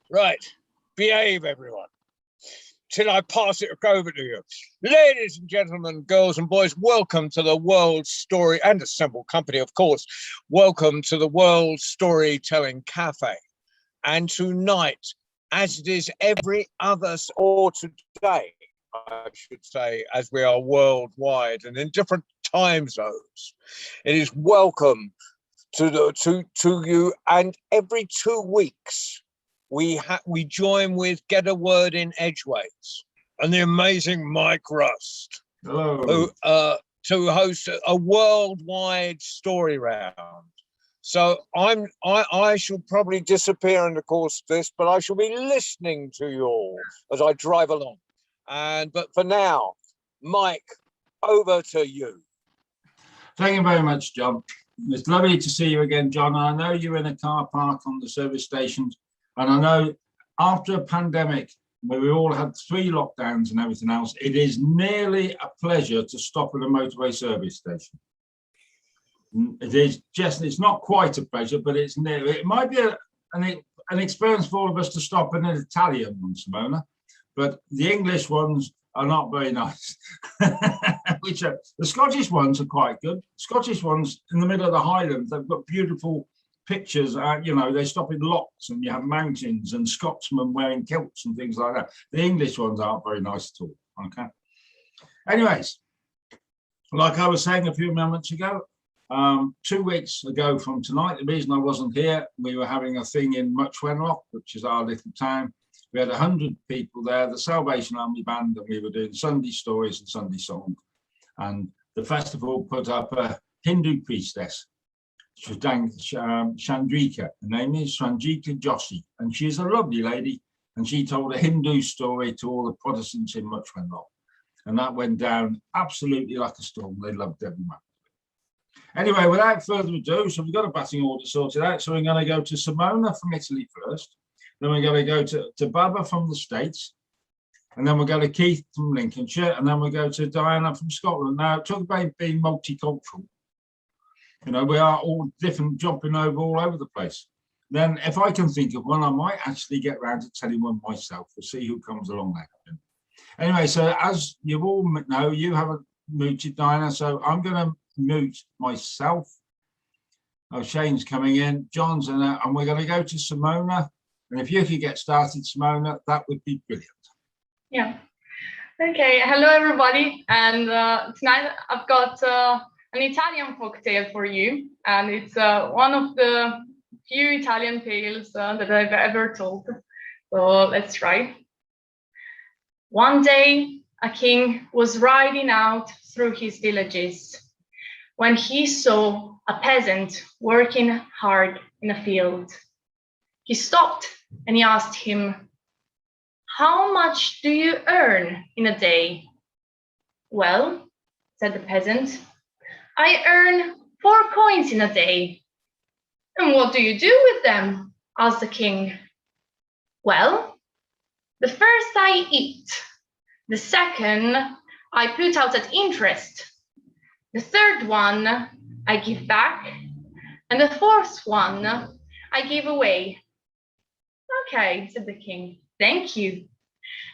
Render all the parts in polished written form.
Right, behave everyone, till I pass it over to you. Ladies and gentlemen, girls and boys, welcome to the World Story, and assembled company, of course, welcome to the World Storytelling Cafe. And tonight, as it is every other, or today, I should say, as we are worldwide and in different time zones, it is welcome to you, and every 2 weeks, we join with Get a Word in Edgeways and the amazing Mike Rust. Hello. Who, to host a worldwide story round. So I shall probably disappear in the course of this, but I shall be listening to you all as I drive along. But for now, Mike, over to you. Thank you very much, John. It's lovely to see you again, John. I know you're in a car park on the service stations. And I know after a pandemic, where we all had 3 lockdowns and everything else, it is nearly a pleasure to stop at a motorway service station. It is just, it's not quite a pleasure, but it's nearly, it might be an experience for all of us to stop in an Italian one, Simona, but the English ones are not very nice. The Scottish ones are quite good. Scottish ones in the middle of the Highlands, they've got beautiful pictures, you know, they stop in locks and you have mountains and Scotsmen wearing kilts and things like that. The English ones aren't very nice at all, okay? Anyways, like I was saying a few moments ago, 2 weeks ago from tonight, the reason I wasn't here, we were having a thing in Much Wenlock, which is our little town. We had 100 people there, the Salvation Army Band, and we were doing Sunday stories and Sunday songs. And the festival put up a Hindu priestess, Chandrika. Her name is Chandrika Joshi, and she's a lovely lady. And she told a Hindu story to all the Protestants in Much Wenlock. And that went down absolutely like a storm. They loved everyone. Anyway, without further ado, so we've got a batting order sorted out. So we're going to go to Simona from Italy first. Then we're going to go to Baba from the States. And then we'll go to Keith from Lincolnshire. And then we'll go to Diana from Scotland. Now, talk about being multicultural. You know, we are all different, jumping over all over the place. Then if I can think of one, I might actually get around to telling one myself. We'll see who comes along there. Anyway, so as you all know, you haven't muted, Diana, so I'm going to mute myself. Oh, Shane's coming in, John's in there, and we're going to go to Simona. And if you could get started, Simona, that would be brilliant. Yeah. Okay. Hello, everybody. And tonight I've got an Italian folk tale for you, and it's one of the few Italian tales that I've ever told. So let's try. One day, a king was riding out through his villages when he saw a peasant working hard in a field. He stopped and he asked him, "How much do you earn in a day?" "Well," said the peasant, "I earn 4 coins in a day." "And what do you do with them?" asked the king. "Well, the first I eat, the second I put out at interest, the third one I give back, and the fourth one I give away." "Okay," said the king, "thank you."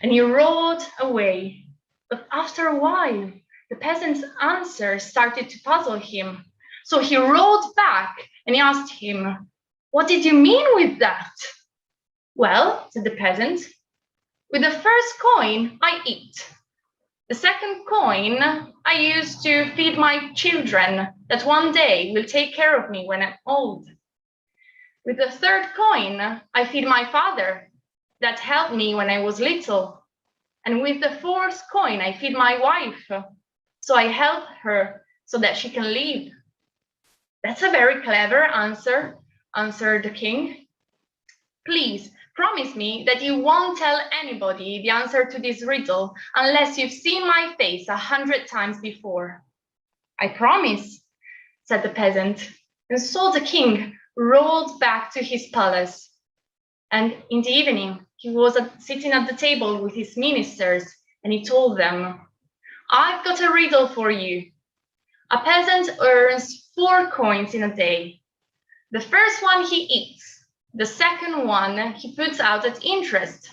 And he rode away. But after a while, the peasant's answer started to puzzle him. So he rode back and he asked him, "What did you mean with that?" "Well," said the peasant, "with the first coin I eat. The second coin I use to feed my children that one day will take care of me when I'm old. With the third coin I feed my father that helped me when I was little. And with the fourth coin I feed my wife, so I help her so that she can live." "That's a very clever answer," answered the king. "Please promise me that you won't tell anybody the answer to this riddle unless you've seen my face 100 times before." "I promise," said the peasant. And so the king rode back to his palace. And in the evening, he was sitting at the table with his ministers, and he told them, "I've got a riddle for you. A peasant earns 4 coins in a day. The first one he eats, The second one he puts out at interest.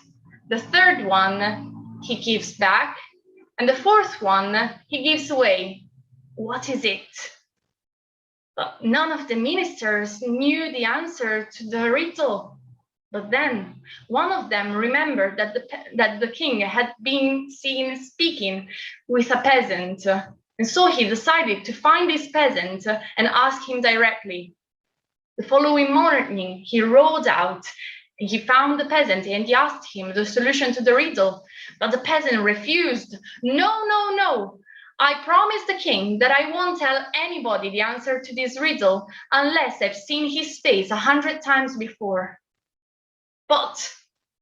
The third one he gives back. And the fourth one he gives away. What is it? But none of the ministers knew the answer to the riddle. But then one of them remembered that the king had been seen speaking with a peasant. And so he decided to find this peasant and ask him directly. The following morning, he rode out and he found the peasant and he asked him the solution to the riddle. But the peasant refused. No, no, no. I promised the king that I won't tell anybody the answer to this riddle unless I've seen his face 100 times before. But,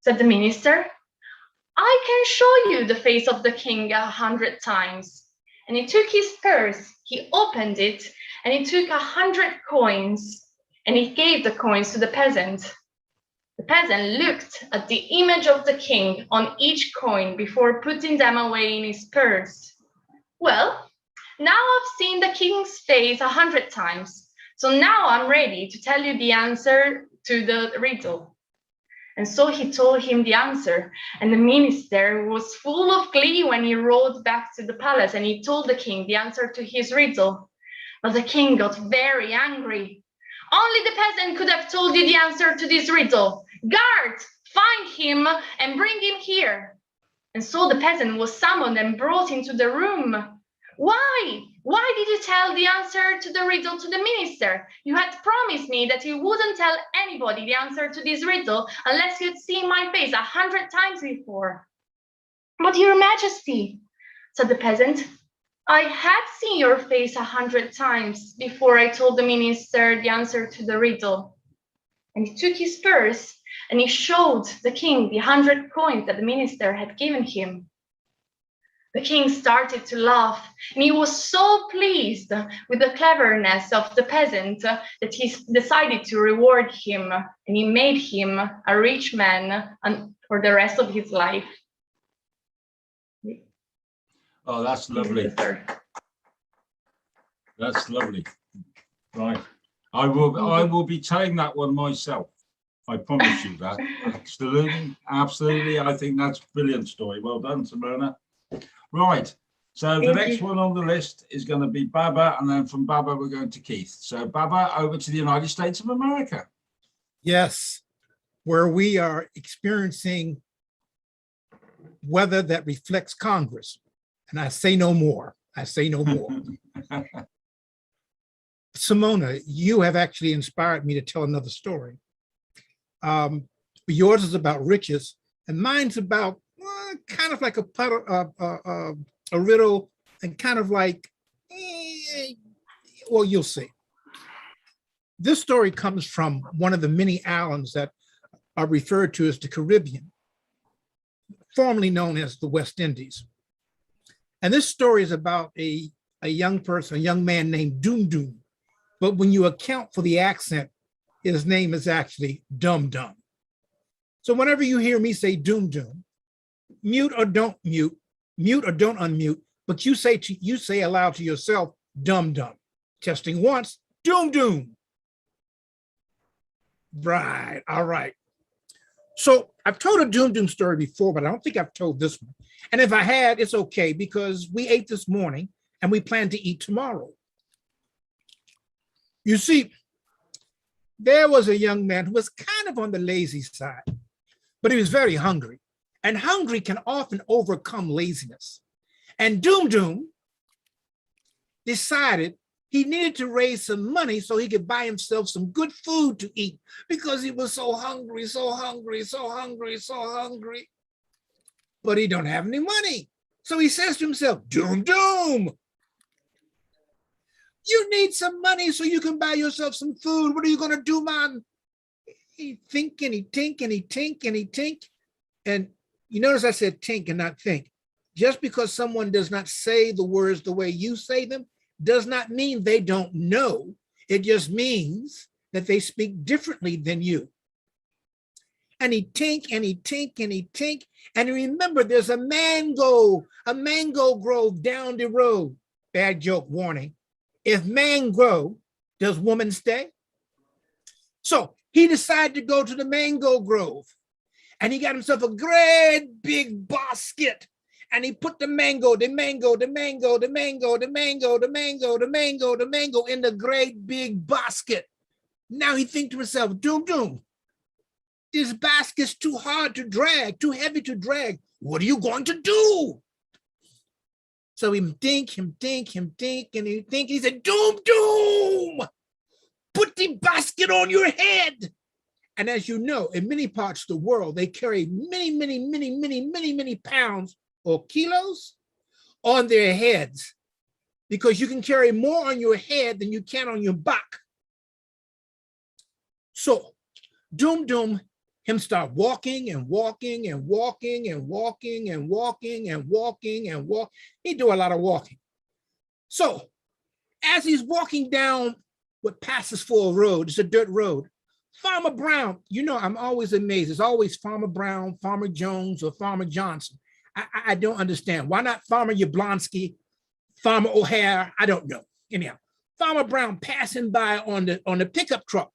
said the minister, I can show you the face of the king 100 times. And he took his purse, he opened it, and he took 100 coins, and he gave the coins to the peasant. The peasant looked at the image of the king on each coin before putting them away in his purse. Well, now I've seen the king's face 100 times, so now I'm ready to tell you the answer to the riddle. And so he told him the answer, and the minister was full of glee when he rode back to the palace and he told the king the answer to his riddle. But the king got very angry. Only the peasant could have told you the answer to this riddle. Guards, find him and bring him here. And so the peasant was summoned and brought into the room. Why? Why did you tell the answer to the riddle to the minister? You had promised me that you wouldn't tell anybody the answer to this riddle unless you'd seen my face 100 times before. But your majesty, said the peasant, I had seen your face 100 times before I told the minister the answer to the riddle. And he took his purse and he showed the king the 100 coins that the minister had given him. The king started to laugh, and he was so pleased with the cleverness of the peasant that he decided to reward him, and he made him a rich man for the rest of his life. Oh, that's lovely. That's lovely. Right. I will be telling that one myself. I promise you that. Absolutely. Absolutely. I think that's a brilliant story. Well done, Simona. Right. So the next one on the list is going to be Baba, and then from Baba we're going to Keith. So Baba, over to the United States of America. Yes, where we are experiencing weather that reflects Congress. And I say no more. I say no more. Simona, you have actually inspired me to tell another story. Yours is about riches, and mine's about kind of like a riddle, and kind of like, well, you'll see. This story comes from one of the many islands that are referred to as the Caribbean, formerly known as the West Indies. And this story is about a young person, a young man named Doom Doom. But when you account for the accent, his name is actually Dum Dum. So whenever you hear me say Doom Doom, mute or don't unmute, but you say aloud to yourself, Dum Dum. Testing once, Doom Doom. Right, all right. So I've told a Doom Doom story before, but I don't think I've told this one. And if I had, it's okay, because we ate this morning and we plan to eat tomorrow. You see, there was a young man who was kind of on the lazy side, but he was very hungry. And hungry can often overcome laziness. And Doom Doom decided he needed to raise some money so he could buy himself some good food to eat, because he was so hungry, so hungry, so hungry, so hungry. But he don't have any money. So he says to himself, Doom Doom, you need some money so you can buy yourself some food. What are you gonna do, man? He think and he tink and he tink and he tink. And you notice I said tink and not think. Just because someone does not say the words the way you say them does not mean they don't know. It just means that they speak differently than you. And he tink and he tink and he tink. And remember, there's a mango grove down the road. Bad joke, warning. If man grow, does woman stay? So he decided to go to the mango grove, and he got himself a great big basket, and he put the mango in the great big basket. Now he think to himself, doom, this basket's too hard to drag, too heavy to drag. What are you going to do? So he think, and he said, doom, put the basket on your head. And as you know, in many parts of the world, they carry many pounds or kilos on their heads, because you can carry more on your head than you can on your back. So doom, him start walking. He do a lot of walking. So as he's walking down what passes for a road, it's a dirt road, Farmer Brown, you know, I'm always amazed. It's always Farmer Brown, Farmer Jones, or Farmer Johnson. I don't understand. Why not Farmer Yablonsky, Farmer O'Hare? I don't know. Anyhow, Farmer Brown passing by on the pickup truck.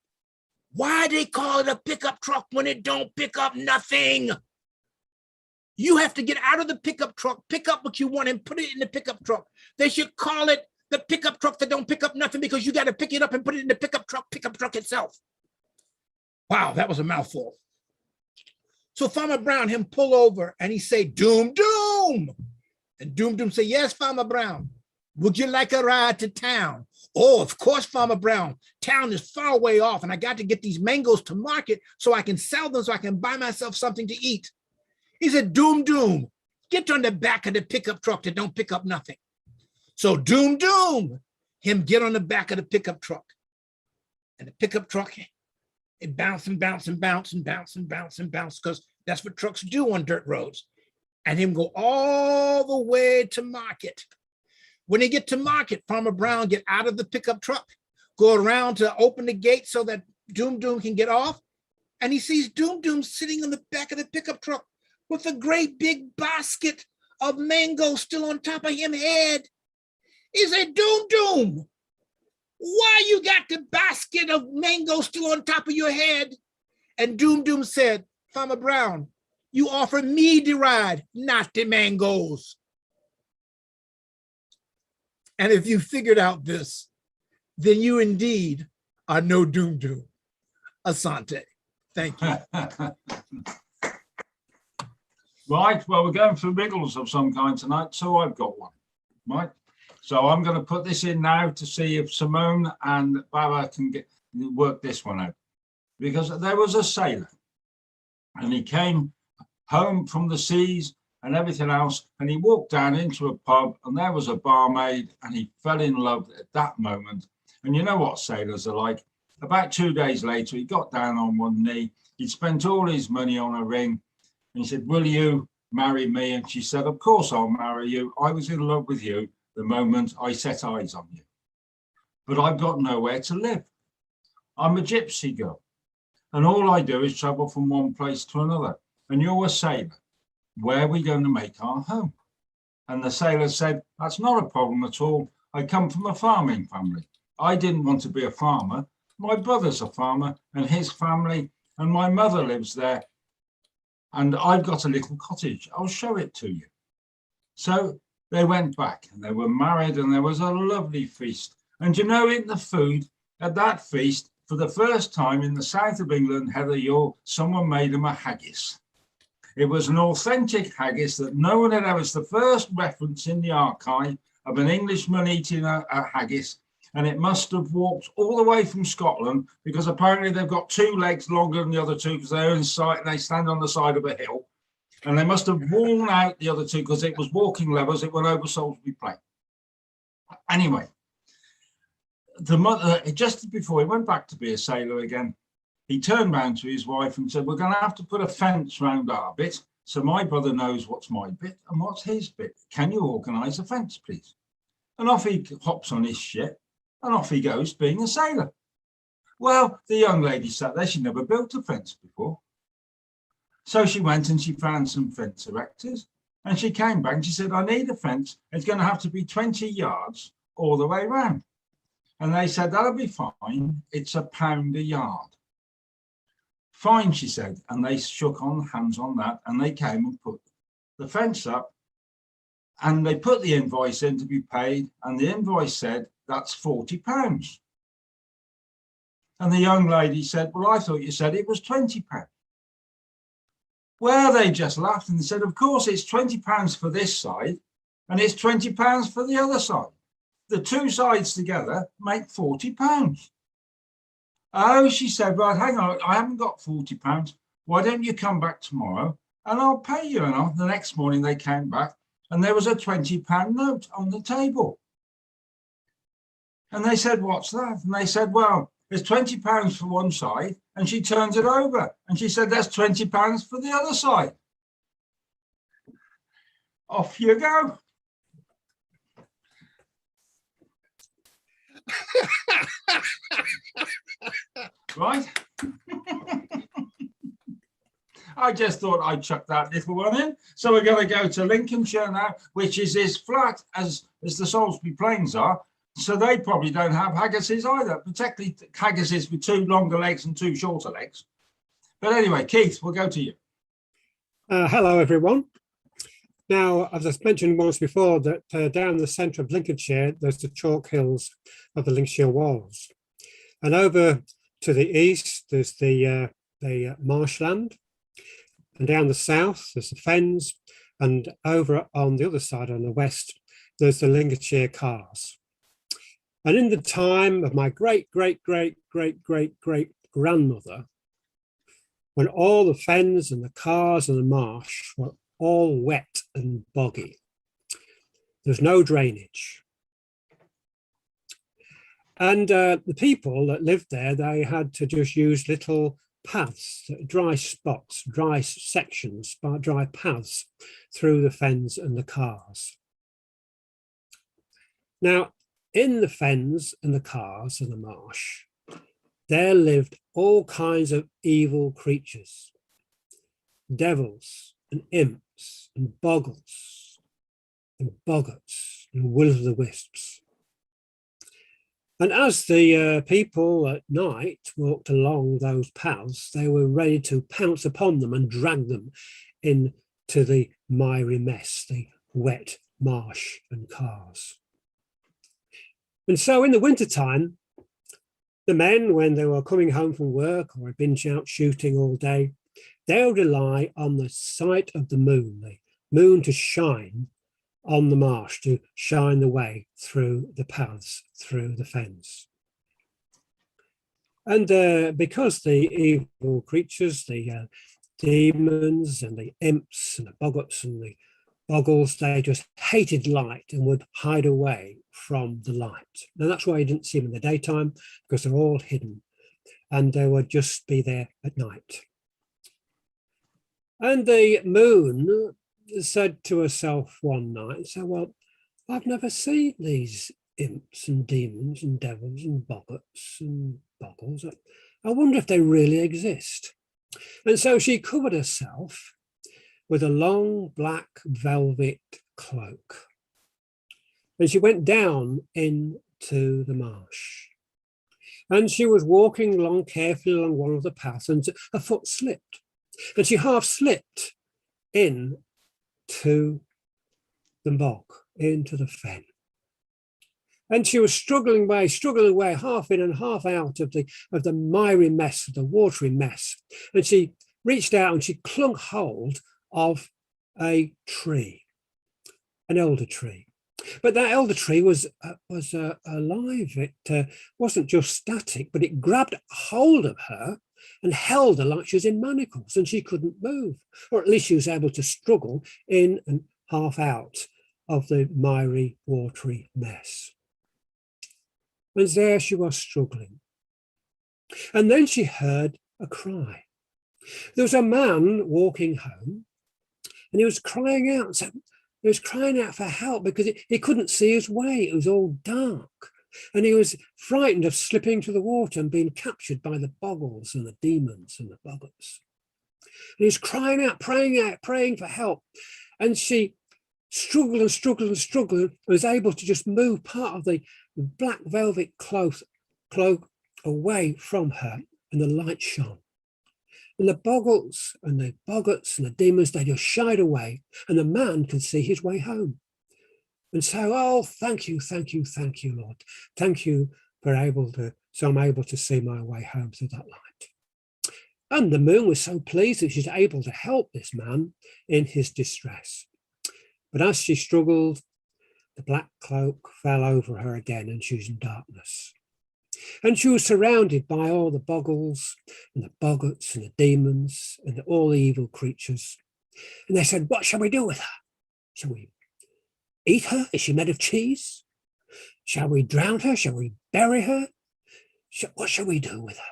Why they call it a pickup truck when it don't pick up nothing? You have to get out of the pickup truck, pick up what you want, and put it in the pickup truck. They should call it the pickup truck that don't pick up nothing, because you got to pick it up and put it in the pickup truck itself. Wow, that was a mouthful. So Farmer Brown, him pull over, and he say, doom. And doom say, yes, Farmer Brown, would you like a ride to town? Oh, of course, Farmer Brown. Town is far away off, and I got to get these mangoes to market so I can sell them, so I can buy myself something to eat. He said, doom, get on the back of the pickup truck that don't pick up nothing. So doom, him get on the back of the pickup truck. And the pickup truck, it bounce, because that's what trucks do on dirt roads. And him go all the way to market. When they get to market, Farmer Brown get out of the pickup truck, go around to open the gate so that Doom can get off. And he sees Doom sitting on the back of the pickup truck with a great big basket of mango still on top of him head. He said, Doom, why you got the basket of mango still on top of your head? And Doom said, Farmer Brown, you offer me the ride, not the mangoes. And if you figured out this, then you indeed are no Doom. Asante. Thank you. Right, well, we're going for riddles of some kind tonight, so I've got one, right? So I'm going to put this in now to see if Simone and Baba can work this one out. Because there was a sailor, and he came home from the seas and everything else, and he walked down into a pub, and there was a barmaid, and he fell in love at that moment. And you know what sailors are like. About 2 days later, he got down on one knee. He'd spent all his money on a ring, and he said, will you marry me? And she said, of course I'll marry you. I was in love with you the moment I set eyes on you. But I've got nowhere to live. I'm a gypsy girl, and all I do is travel from one place to another. And you're a sailor. Where are we going to make our home? And the sailor said, that's not a problem at all. I come from a farming family. I didn't want to be a farmer. My brother's a farmer, and his family, and my mother lives there. And I've got a little cottage. I'll show it to you. So they went back, and they were married, and there was a lovely feast. And you know, in the food, at that feast, for the first time in the south of England, Heather Yule, someone made them a haggis. It was an authentic haggis that no one had ever. It's the first reference in the archive of an Englishman eating a haggis, and it must have walked all the way from Scotland, because apparently they've got 2 legs longer than the other 2, because they're inside and they stand on the side of a hill, and they must have worn out the other 2 because it was walking levels. It went over Salisbury Plain. Anyway, the mother, just before he went back to be a sailor again, he turned round to his wife and said, we're going to have to put a fence round our bit, so my brother knows what's my bit and what's his bit. Can you organise a fence, please? And off he hops on his ship, and off he goes, being a sailor. Well, the young lady sat there. She'd never built a fence before. So she went and she found some fence erectors, and she came back and she said, I need a fence. It's going to have to be 20 yards all the way round. And they said, that'll be fine. It's £1 a yard. Fine, she said, and they shook hands on that, and they came and put the fence up, and they put the invoice in to be paid, and the invoice said, that's £40. And the young lady said, well, I thought you said it was £20. Well, they just laughed and said, of course, it's £20 for this side, and it's £20 for the other side. The two sides together make £40. Oh, she said, well, hang on, I haven't got £40. Why don't you come back tomorrow and I'll pay you? And the next morning they came back and there was a £20 note on the table. And they said, what's that? And they said, well, there's £20 for one side. And she turns it over and she said, there's £20 for the other side. Off you go. Right. I just thought I'd chuck that little one in. So we're going to go to Lincolnshire now, which is as flat as the Salisbury Plains are. So they probably don't have haggises either, particularly haggises with two longer legs and two shorter legs. But anyway, Keith, we'll go to you. Hello, everyone. Now, as I mentioned once before, that down the centre of Lincolnshire, there's the chalk hills of the Lincolnshire Wolds. And over to the east, there's the marshland. And down the south, there's the fens. And over on the other side, on the west, there's the Lincolnshire Cars. And in the time of my great-great-great-great-great-great-grandmother, when all the fens and the cars and the marsh were all wet and boggy, there's no drainage. And the people that lived there, they had to just use little paths, dry spots, dry sections, dry paths through the fens and the cars. Now, in the fens and the cars and the marsh, there lived all kinds of evil creatures, devils and imps and boggles and boggarts and will-o'-the-wisps. And as the people at night walked along those paths, they were ready to pounce upon them and drag them into the miry mess, the wet marsh and cars. And so in the wintertime, the men, when they were coming home from work or had been out shooting all day, they'll rely on the sight of the moon to shine on the marsh, to shine the way through the paths, through the fens. And because the evil creatures, the demons and the imps and the boggarts and the boggles, they just hated light and would hide away from the light. And that's why you didn't see them in the daytime, because they're all hidden and they would just be there at night. And the moon said to herself one night, so, well, I've never seen these imps and demons and devils and boggarts and boggles. I wonder if they really exist. And so she covered herself with a long black velvet cloak. And she went down into the marsh. And she was walking along carefully along one of the paths, and her foot slipped. And she half slipped into the bog, into the fen. And she was struggling away, half in and half out of the miry mess, of the watery mess. And she reached out and she clung hold of a tree, an elder tree. But that elder tree was alive. It wasn't just static, but it grabbed hold of her and held her like she was in manacles and she couldn't move, or at least she was able to struggle in and half out of the miry, watery mess. And there she was struggling. And then she heard a cry. There was a man walking home and he was crying out. So he was crying out for help because he couldn't see his way. It was all dark. And he was frightened of slipping into the water and being captured by the boggles and the demons and the boggarts. And he was crying out, praying for help. And she struggled and was able to just move part of the black velvet cloak away from her, and the light shone. And the bogles and the boggarts and the demons, they just shied away, and the man could see his way home. And so, oh, thank you, Lord. Thank you so I'm able to see my way home through that light. And the moon was so pleased that she's able to help this man in his distress. But as she struggled, the black cloak fell over her again, and she was in darkness. And she was surrounded by all the bogles and the boggarts and the demons and all the evil creatures. And they said, what shall we do with her? Shall we eat her? Is she made of cheese? Shall we drown her? Shall we bury her? What shall we do with her?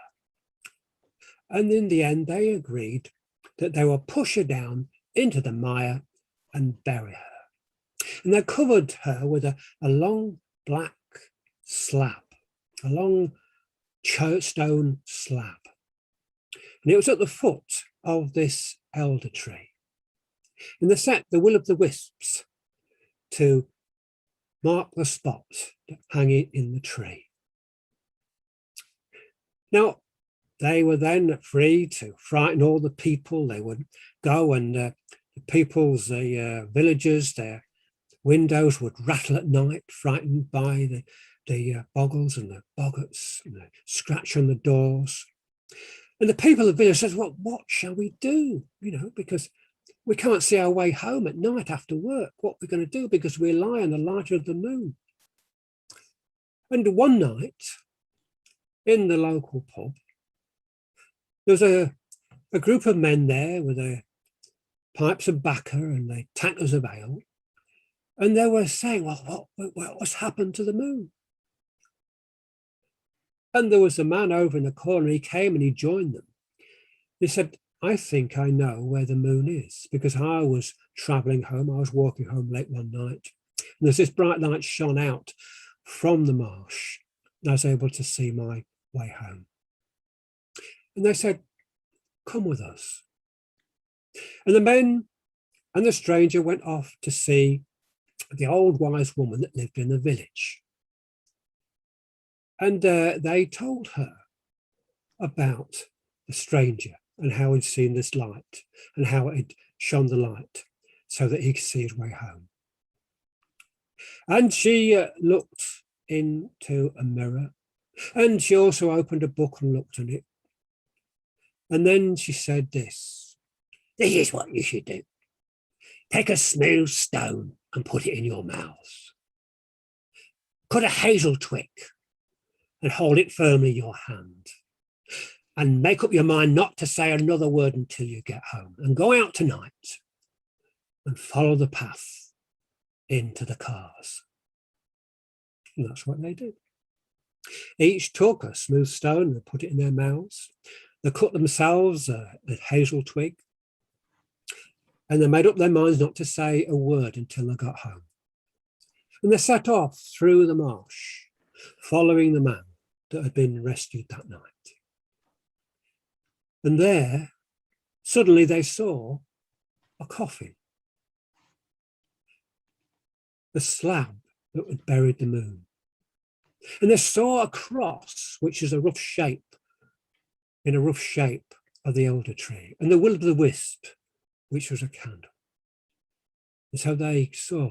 And in the end, they agreed that they will push her down into the mire and bury her. And they covered her with a long black slab, a long stone slab. And it was at the foot of this elder tree. And they set the will-o'-the-wisps to mark the spot hanging in the tree. Now, they were then free to frighten all the people. They would go and the villagers, their windows would rattle at night, frightened by the bogles and the boggarts and the scratch on the doors. And the people of the village says, well, what shall we do? You know, because we can't see our way home at night after work. What are we going to do? Because we rely on the light of the moon. And one night in the local pub, there was a group of men there with their pipes of bacca and their tankards of ale. And they were saying, well, what's happened to the moon? And there was a man over in the corner. He came and he joined them. He said, I think I know where the moon is, because I was traveling home. I was walking home late one night. And there's this bright light shone out from the marsh. And I was able to see my way home. And they said, come with us. And the men and the stranger went off to see the old wise woman that lived in the village. And they told her about the stranger and how he'd seen this light and how it had shone the light so that he could see his way home. And she looked into a mirror, and she also opened a book and looked at it. And then she said this is what you should do. Take a smooth stone and put it in your mouth. Cut a hazel twig and hold it firmly in your hand. And make up your mind not to say another word until you get home. And go out tonight and follow the path into the cars. And that's what they did. Each took a smooth stone and put it in their mouths. They cut themselves a hazel twig. And they made up their minds not to say a word until they got home. And they set off through the marsh, following the man that had been rescued that night. And there, suddenly they saw a coffin, the slab that had buried the moon. And they saw a cross, which is a rough shape of the elder tree, and the will-o'-the-wisp, which was a candle. And so they saw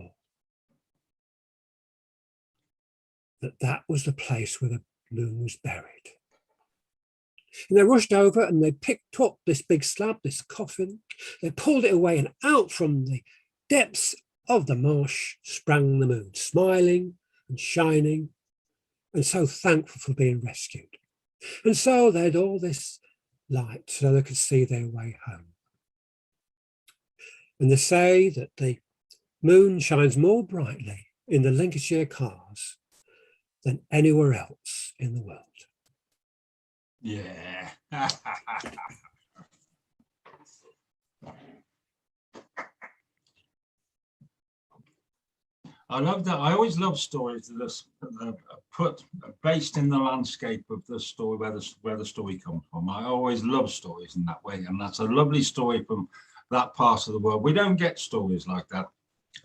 that was the place where the moon was buried. And they rushed over and they picked up this big slab, this coffin. They pulled it away, and out from the depths of the marsh sprang the moon, smiling and shining, and so thankful for being rescued. And so they had all this light so they could see their way home. And they say that the moon shines more brightly in the Lincolnshire cars than anywhere else in the world. Yeah. I love that. I always love stories that are based in the landscape of the story, where the story comes from. I always love stories in that way, and that's a lovely story from that part of the world. We don't get stories like that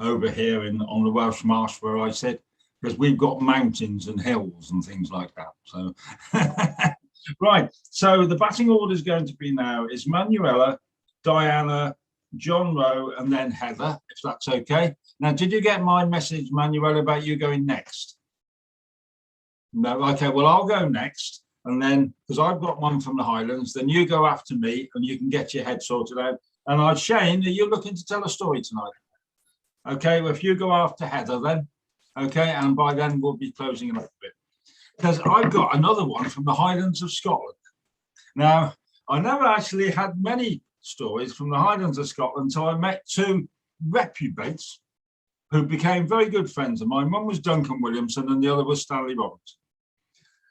over here on the Welsh Marsh where I sit, because we've got mountains and hills and things like that. So Right, so the batting order is going to be now is Manuela, Diana, John Rowe, and then Heather, if that's okay. Now, did you get my message, Manuela, about you going next? No, okay, well, I'll go next. And then, because I've got one from the Highlands, then you go after me and you can get your head sorted out. And Shane, are you looking to tell a story tonight? Okay, well, if you go after Heather then, okay, and by then we'll be closing it up a bit. Because I've got another one from the Highlands of Scotland. Now, I never actually had many stories from the Highlands of Scotland until I met two reprobates who became very good friends of mine. One was Duncan Williamson and the other was Stanley Roberts.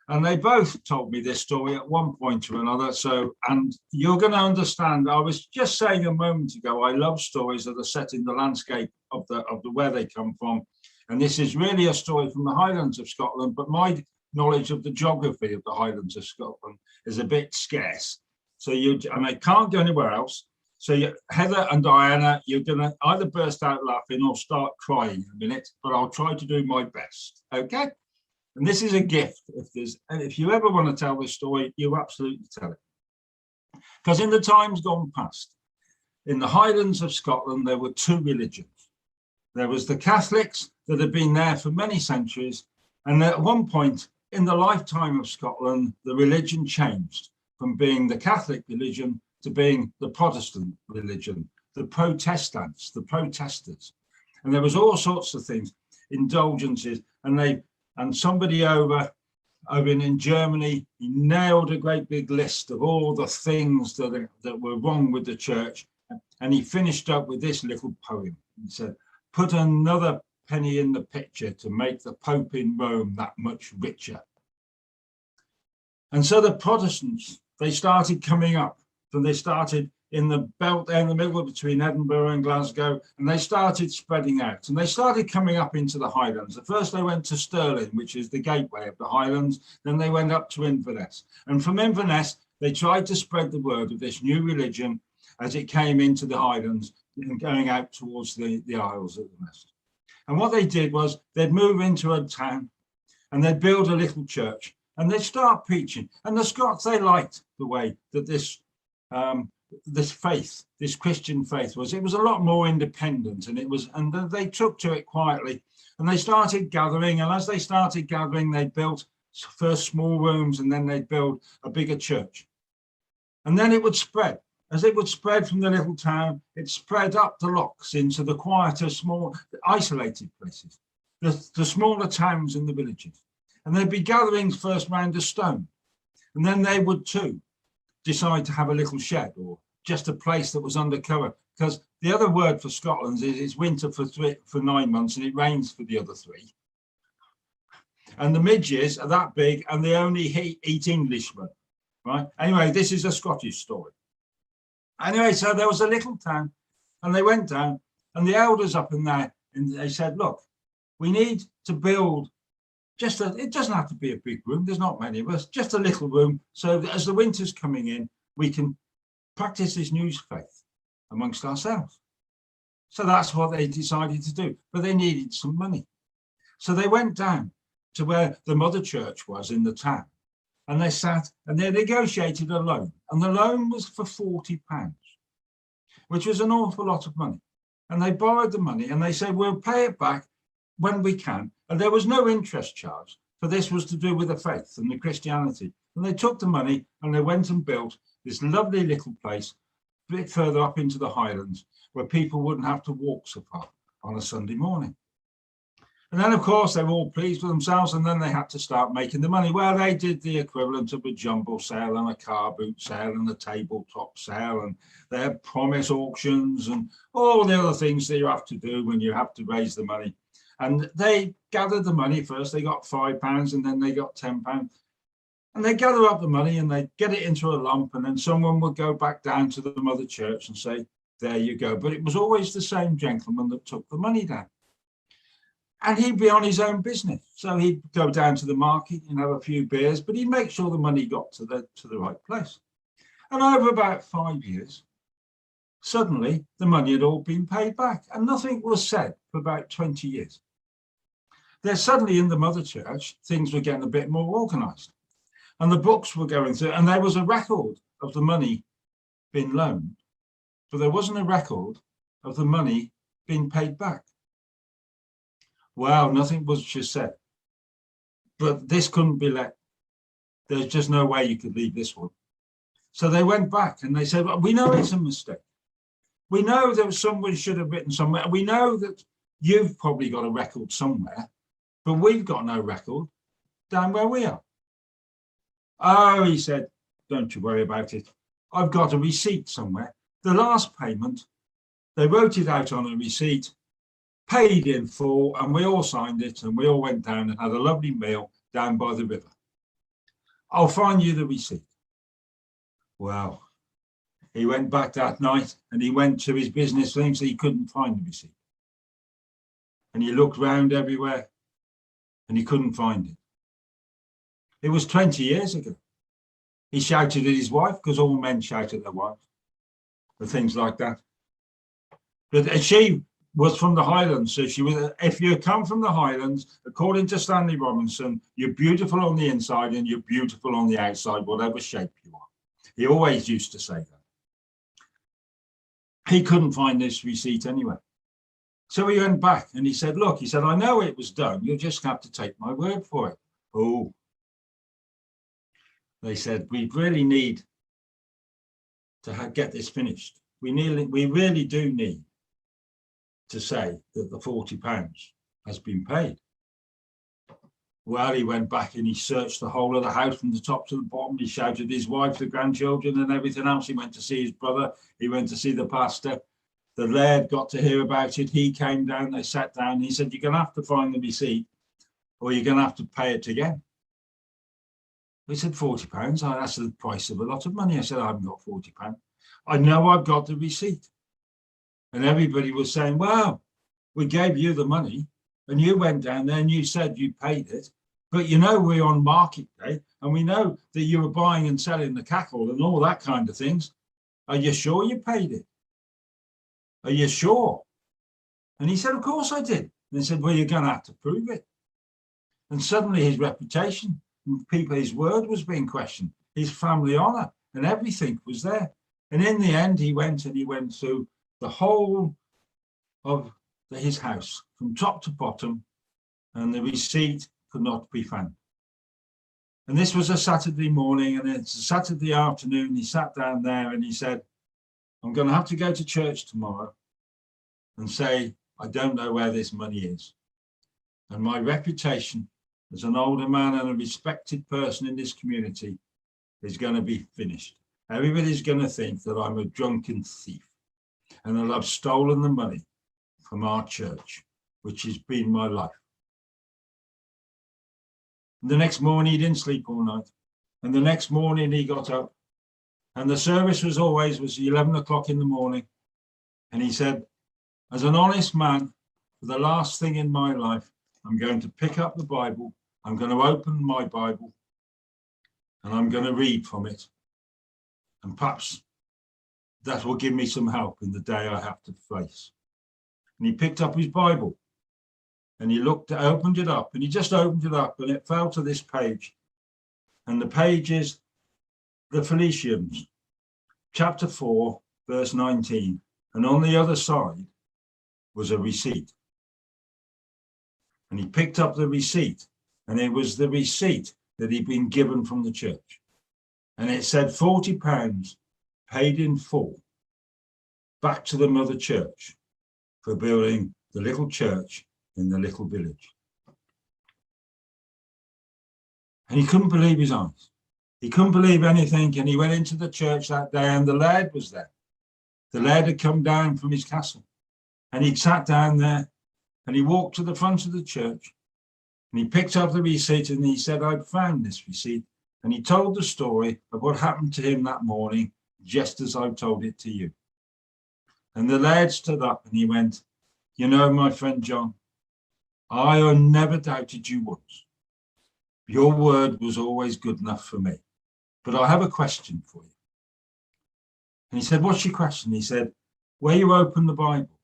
And they both told me this story at one point or another. So, and you're going to understand, I was just saying a moment ago, I love stories that are set in the landscape of the where they come from. And this is really a story from the Highlands of Scotland, but my knowledge of the geography of the Highlands of Scotland is a bit scarce. So and I can't go anywhere else. So Heather and Diana, you're going to either burst out laughing or start crying in a minute, but I'll try to do my best. Okay. And this is a gift. If you ever want to tell this story, you absolutely tell it. Because in the times gone past, in the Highlands of Scotland, there were two religions. There was the Catholics that had been there for many centuries. And at one point in the lifetime of Scotland, the religion changed from being the Catholic religion to being the Protestant religion, the Protestants, the protesters. And there was all sorts of things, indulgences, and somebody over in Germany, he nailed a great big list of all the things that were wrong with the church. And he finished up with this little poem. He said, "Put another penny in the picture to make the Pope in Rome that much richer." And so the Protestants, they started coming up. And they started in the belt there in the middle between Edinburgh and Glasgow, and they started spreading out. And they started coming up into the Highlands. At first they went to Stirling, which is the gateway of the Highlands. Then they went up to Inverness. And from Inverness, they tried to spread the word of this new religion as it came into the Highlands and going out towards the Isles of the West. And what they did was they'd move into a town and they'd build a little church and they'd start preaching. And the Scots, they liked the way that this faith, this Christian faith was. It was a lot more independent, and they took to it quietly, and they started gathering. And as they started gathering, they built first small rooms, and then they'd build a bigger church. And then it would spread. As it would spread from the little town, it spread up the lochs into the quieter, small, isolated places, the smaller towns and the villages. And there'd be gatherings first round a stone, and then they would too decide to have a little shed or just a place that was under cover, because the other word for Scotland is it's winter for 9 months and it rains for the other 3. And the midges are that big and they only eat Englishmen, right? Anyway, this is a Scottish story. Anyway, so there was a little town and they went down and the elders up in there, and they said, look, we need to build it doesn't have to be a big room. There's not many of us, just a little room. So that as the winter's coming in, we can practice this new faith amongst ourselves. So that's what they decided to do. But they needed some money. So they went down to where the mother church was in the town. And they sat and they negotiated a loan. And the loan was for £40, which was an awful lot of money. And they borrowed the money and they said, we'll pay it back when we can. And there was no interest charge, for this was to do with the faith and the Christianity. And they took the money and they went and built this lovely little place a bit further up into the Highlands where people wouldn't have to walk so far on a Sunday morning. And then, of course, they were all pleased with themselves, and then they had to start making the money. Well, they did the equivalent of a jumble sale and a car boot sale and a tabletop sale, and they had promise auctions and all the other things that you have to do when you have to raise the money. And they gathered the money first. They got £5 and then they got £10. And they gather up the money and they get it into a lump, and then someone would go back down to the mother church and say, there you go. But it was always the same gentleman that took the money down. And he'd be on his own business. So he'd go down to the market and have a few beers, but he'd make sure the money got to the right place. And over about 5 years, suddenly the money had all been paid back and nothing was said for about 20 years. Then suddenly in the mother church, things were getting a bit more organized. And the books were going through, and there was a record of the money being loaned, but there wasn't a record of the money being paid back. Well, nothing was just said. But this couldn't be let. There's just no way you could leave this one. So they went back and they said, well, we know it's a mistake. We know that someone should have written somewhere. We know that you've probably got a record somewhere, but we've got no record down where we are. Oh, he said, don't you worry about it. I've got a receipt somewhere. The last payment, they wrote it out on a receipt, paid in full, and we all signed it, and we all went down and had a lovely meal down by the river. I'll find you the receipt. Well, he went back that night and he went to his business things, so he couldn't find the receipt. And he looked round everywhere and he couldn't find it. It was 20 years ago. He shouted at his wife, because all men shout at their wives for things like that. But she was from the Highlands, so she was. If you come from the Highlands, according to Stanley Robinson, you're beautiful on the inside and you're beautiful on the outside, whatever shape you are. He always used to say that. He couldn't find this receipt anyway. So he went back and he said, look, he said, I know it was done. You'll just have to take my word for it. Oh. They said, we really need to get this finished. We really do need to say that the £40 has been paid. Well, he went back and he searched the whole of the house from the top to the bottom. He shouted at his wife, the grandchildren and everything else. He went to see his brother. He went to see the pastor. The laird got to hear about it. He came down, they sat down. He said, you're going to have to find the receipt or you're going to have to pay it again. We said, £40. That's the price of a lot of money. I said, I haven't got £40. I know I've got the receipt. And everybody was saying, wow, we gave you the money and you went down there and you said you paid it. But you know, we're on market day and we know that you were buying and selling the cattle and all that kind of things. Are you sure you paid it? Are you sure? And he said, of course I did. And they said, well, you're going to have to prove it. And suddenly his reputation, and people, his word was being questioned, his family honor and everything was there. And in the end, he went through the whole of his house from top to bottom, and the receipt could not be found. And this was a Saturday morning, and it's a Saturday afternoon. He sat down there and he said, I'm going to have to go to church tomorrow and say, I don't know where this money is. And my reputation as an older man and a respected person in this community is going to be finished. Everybody's going to think that I'm a drunken thief and that I've stolen the money from our church, which has been my life. And the next morning, he didn't sleep all night. And the next morning he got up, and the service was 11 o'clock in the morning. And he said, as an honest man, for the last thing in my life, I'm going to pick up the Bible. I'm going to open my Bible and I'm going to read from it. And perhaps that will give me some help in the day I have to face. And he picked up his Bible and he opened it up, and he just opened it up and it fell to this page. And the page is the Philippians, chapter 4, verse 19. And on the other side was a receipt. And he picked up the receipt, and it was the receipt that he'd been given from the church. And it said £40 paid in full back to the mother church for building the little church in the little village. And he couldn't believe his eyes. He couldn't believe anything. And he went into the church that day, and the laird was there. The laird had come down from his castle, and he'd sat down there, and he walked to the front of the church, and he picked up the receipt, and he said, I'd found this receipt. And he told the story of what happened to him that morning, just as I've told it to you. And the laird stood up and he went, you know, my friend John, I never doubted you once. Your word was always good enough for me. But I have a question for you. And he said, what's your question? He said, where you open the Bible,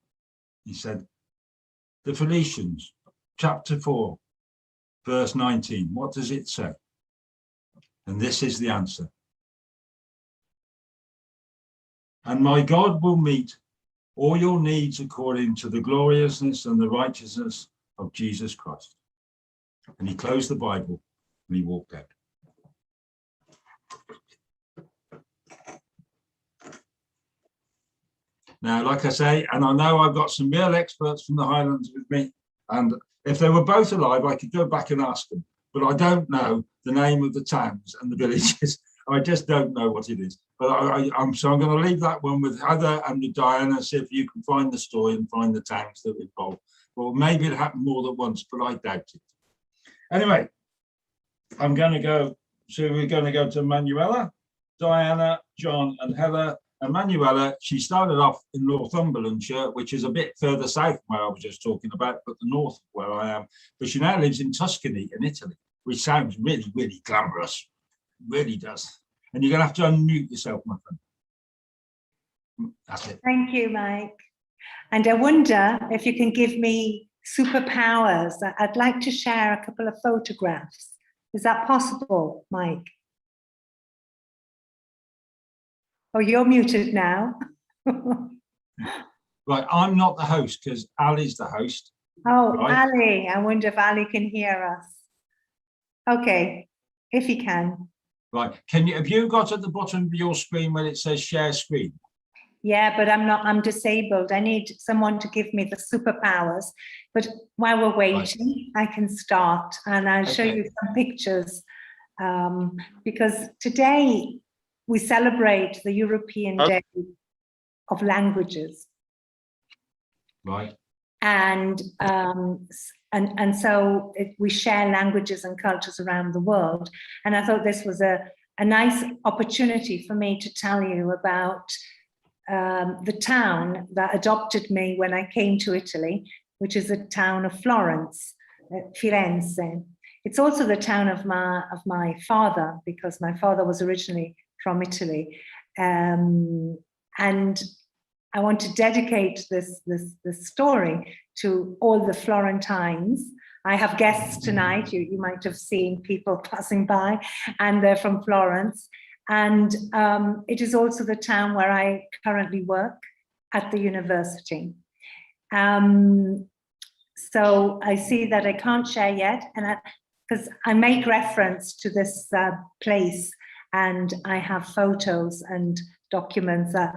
he said, the Philippians, chapter 4, verse 19. What does it say? And this is the answer. And my God will meet all your needs according to the gloriousness and the righteousness of Jesus Christ. And he closed the Bible and he walked out. Now, like I say, and I know I've got some real experts from the Highlands with me, and if they were both alive, I could go back and ask them, but I don't know the name of the towns and the villages. I just don't know what it is. But so I'm going to leave that one with Heather and with Diana, see if you can find the story and find the towns that were involved. Well, maybe it happened more than once, but I doubt it. Anyway, I'm going to go, so we're going to go to Manuela, Diana, John and Heather. And Manuela, she started off in Northumberlandshire, which is a bit further south from where I was just talking about, but the north of where I am. But she now lives in Tuscany in Italy, which sounds really, really glamorous. Really does. And you're going to have to unmute yourself, my friend. That's it. Thank you, Mike. And I wonder if you can give me superpowers. I'd like to share a couple of photographs. Is that possible, Mike? Oh, you're muted now. Right, I'm not the host because Ali's the host. Oh, Right. Ali, I wonder if Ali can hear us. Okay, if he can. Right, have you got at the bottom of your screen where it says share screen? Yeah, but I'm disabled. I need someone to give me the superpowers. But while we're waiting, I can start and I'll show you some pictures. Because today we celebrate the European Day of Languages. Right. And so we share languages and cultures around the world. And I thought this was a nice opportunity for me to tell you about the town that adopted me when I came to Italy, which is the town of Florence, Firenze. It's also the town of my father, because my father was originally from Italy. And I want to dedicate this story to all the Florentines. I have guests tonight. You might have seen people passing by, and they're from Florence. And it is also the town where I currently work at the university. So I see that I can't share yet, and because I make reference to this place, and I have photos and documents that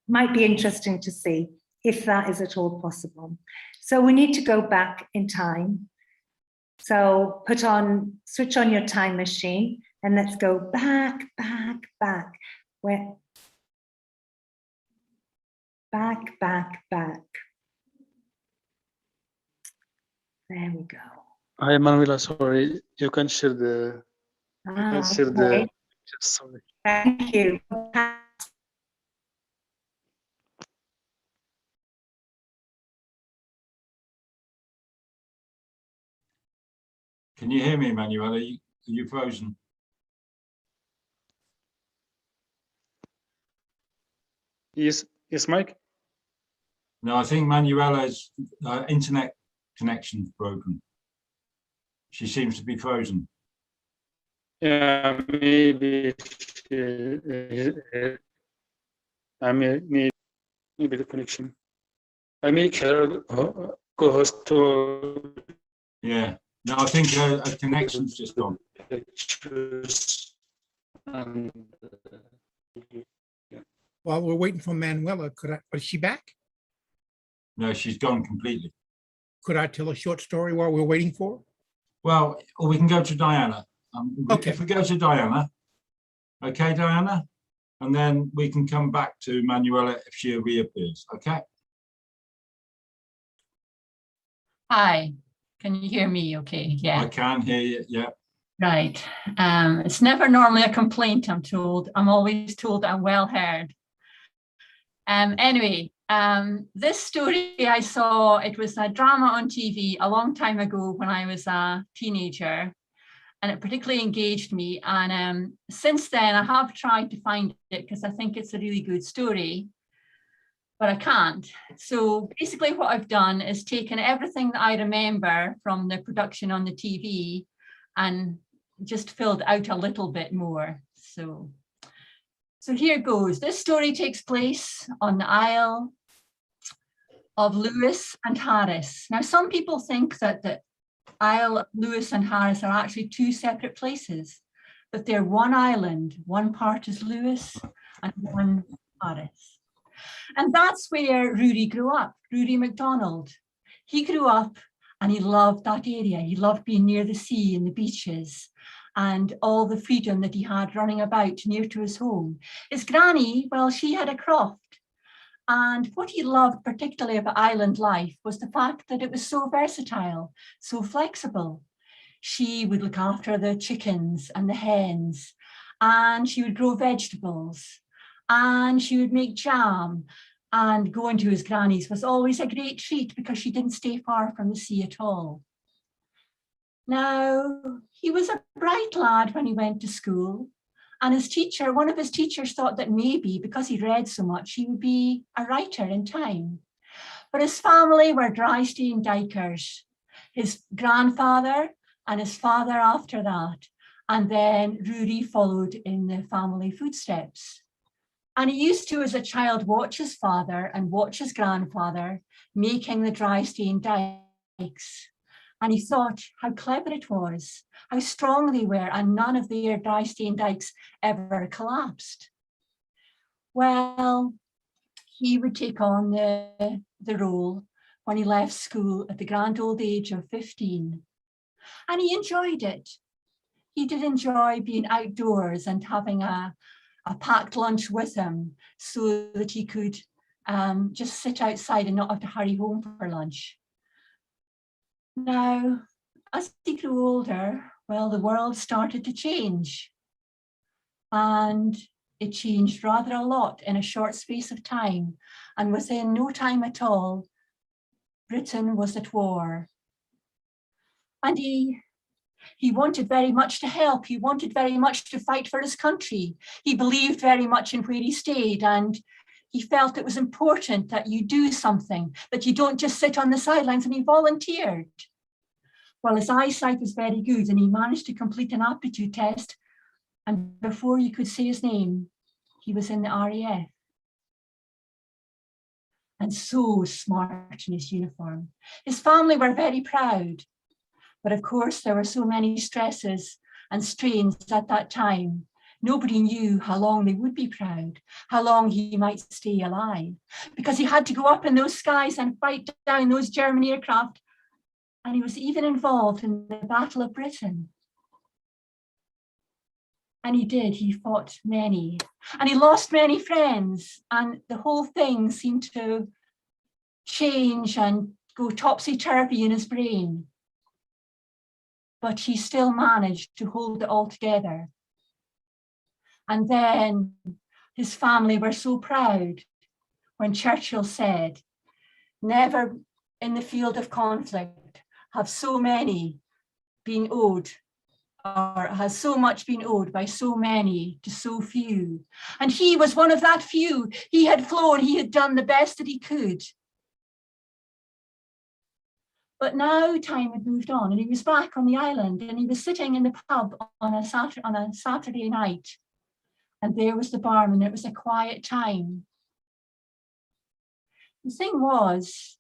might be interesting to see, if that is at all possible. So we need to go back in time. So switch on your time machine, and let's go back. Back. There we go. Hi, Manuela, sorry, you can share the, Okay. sorry. Thank you. Can you hear me, Manuela? Are you frozen? Yes, Mike? No, I think Manuela's internet connection's broken. She seems to be frozen. Yeah, maybe I maybe the connection. I make her co-host to. Yeah. No, I think her connection's just gone. While we're waiting for Manuela, is she back? No, she's gone completely. Could I tell a short story while we're waiting for her? Well, or we can go to Diana. Okay. If we go to Diana, okay, Diana, and then we can come back to Manuela if she reappears, okay? Hi, can you hear me okay? Yeah. I can hear you, yeah. Right. It's never normally a complaint, I'm told. I'm always told I'm well heard. Anyway, this story I saw, it was a drama on TV a long time ago when I was a teenager, and it particularly engaged me. And since then, I have tried to find it because I think it's a really good story, but I can't. So basically what I've done is taken everything that I remember from the production on the TV and just filled out a little bit more. So here goes. This story takes place on the Isle of Lewis and Harris. Now, some people think that the Isle of Lewis and Harris are actually two separate places, but they're one island. One part is Lewis and one Harris. And that's where Rory grew up, Rory MacDonald. He grew up and he loved that area. He loved being near the sea and the beaches and all the freedom that he had running about near to his home. His granny, well, she had a croft. And what he loved particularly about island life was the fact that it was so versatile, so flexible. She would look after the chickens and the hens, and she would grow vegetables, and she would make jam, and going to his granny's was always a great treat because she didn't stay far from the sea at all. Now, he was a bright lad when he went to school, and his teacher, one of his teachers, thought that maybe because he read so much, he would be a writer in time. But his family were dry-steam dikers, his grandfather and his father after that. And then Rory followed in the family footsteps. And he used to, as a child, watch his father and watch his grandfather making the dry-steam dikes. And he thought how clever it was, how strong they were, and none of their dry-steam dikes ever collapsed. Well, he would take on the role when he left school at the grand old age of 15. And he enjoyed it. He did enjoy being outdoors and having a packed lunch with him so that he could just sit outside and not have to hurry home for lunch. Now, as he grew older, well, the world started to change. And it changed rather a lot in a short space of time. And within no time at all, Britain was at war. And he wanted very much to help. He wanted very much to fight for his country. He believed very much in where he stayed, and he felt it was important that you do something, that you don't just sit on the sidelines, and he volunteered. Well, his eyesight was very good, and he managed to complete an aptitude test, and before you could say his name, he was in the RAF. And so smart in his uniform. His family were very proud. But of course, there were so many stresses and strains at that time. Nobody knew how long they would be proud, how long he might stay alive, because he had to go up in those skies and fight down those German aircraft. And he was even involved in the Battle of Britain. And he did, he fought many, and he lost many friends, and the whole thing seemed to change and go topsy-turvy in his brain. But he still managed to hold it all together. And then his family were so proud when Churchill said, never in the field of conflict have so many been owed, or has so much been owed by so many to so few. And he was one of that few. He had flown, he had done the best that he could. But now time had moved on, and he was back on the island, and he was sitting in the pub on a Saturday night. And there was the barman. It was a quiet time. The thing was,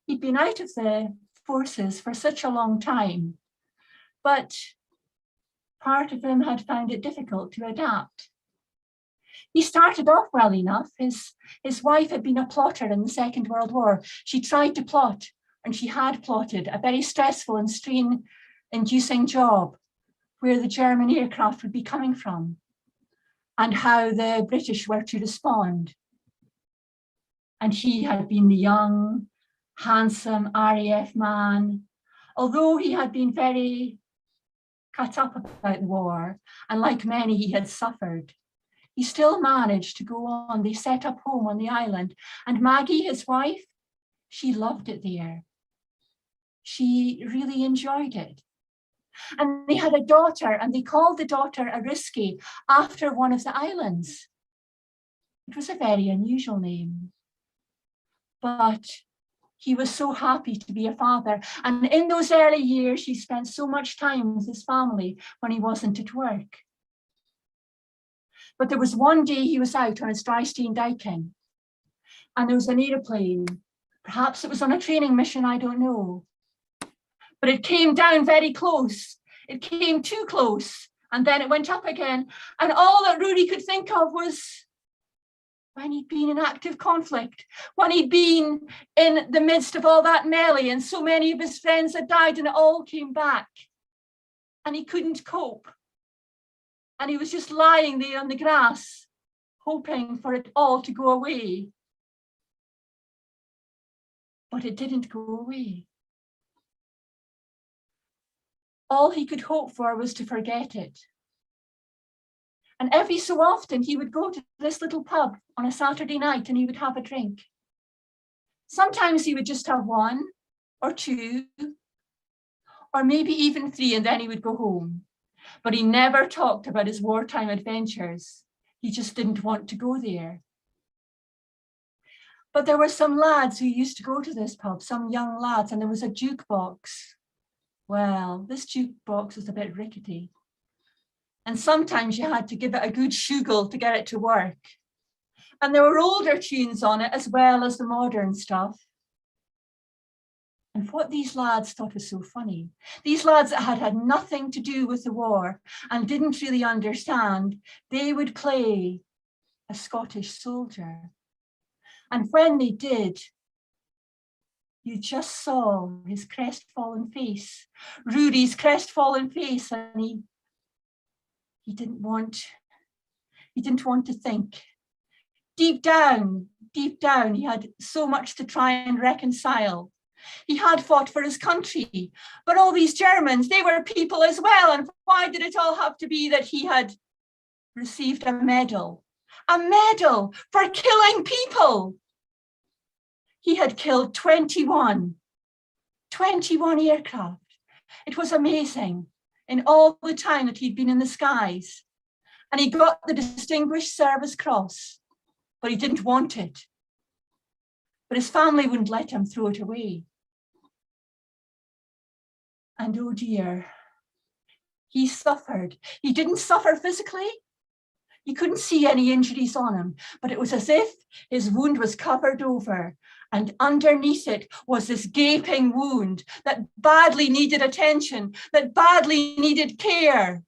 he'd been out of the forces for such a long time, but part of him had found it difficult to adapt. He started off well enough. His wife had been a plotter in the Second World War. She tried to plot, and she had plotted a very stressful and strain-inducing job where the German aircraft would be coming from and how the British were to respond. And he had been the young, handsome RAF man. Although he had been very cut up about the war, and like many, he had suffered, he still managed to go on. They set up home on the island, and Maggie, his wife, she loved it there. She really enjoyed it. And they had a daughter, and they called the daughter Ariski after one of the islands. It was a very unusual name, but He was so happy to be a father. And in those early years, he spent so much time with his family when he wasn't at work. But there was one day he was out on his dry steam diking, and there was an aeroplane. Perhaps it was on a training mission, I don't know. But it came down very close. It came too close, and then it went up again. And all that Rudy could think of was when he'd been in active conflict, when he'd been in the midst of all that melee, and so many of his friends had died, and it all came back. And he couldn't cope. And he was just lying there on the grass, hoping for it all to go away. But it didn't go away. All he could hope for was to forget it. And every so often he would go to this little pub on a Saturday night and he would have a drink. Sometimes he would just have one or two, or maybe even three, and then he would go home. But he never talked about his wartime adventures. He just didn't want to go there. But there were some lads who used to go to this pub, some young lads, and there was a jukebox. Well, this jukebox was a bit rickety. And sometimes you had to give it a good shugle to get it to work. And there were older tunes on it as well as the modern stuff. And what these lads thought was so funny, these lads that had had nothing to do with the war and didn't really understand, they would play a Scottish soldier. And when they did, you just saw his crestfallen face, Rudy's crestfallen face, and he didn't want to think. Deep down, he had so much to try and reconcile. He had fought for his country, but all these Germans, they were people as well. And why did it all have to be that he had received a medal for killing people? He had killed 21 aircraft. It was amazing in all the time that he'd been in the skies. And he got the Distinguished Service Cross, but he didn't want it. But his family wouldn't let him throw it away. And oh dear, he suffered. He didn't suffer physically. You couldn't see any injuries on him, but it was as if his wound was covered over, and underneath it was this gaping wound that badly needed attention, that badly needed care.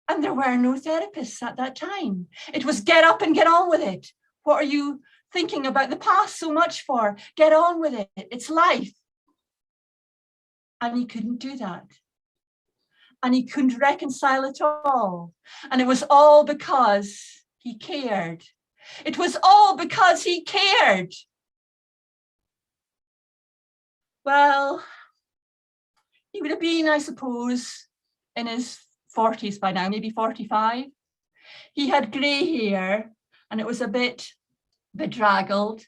And there were no therapists at that time. It was get up and get on with it. What are you thinking about the past so much for? Get on with it. It's life. And he couldn't do that. And he couldn't reconcile it all. And it was all because he cared. It was all because he cared. Well, he would have been, I suppose, in his 40s by now, maybe 45. He had grey hair and it was a bit bedraggled.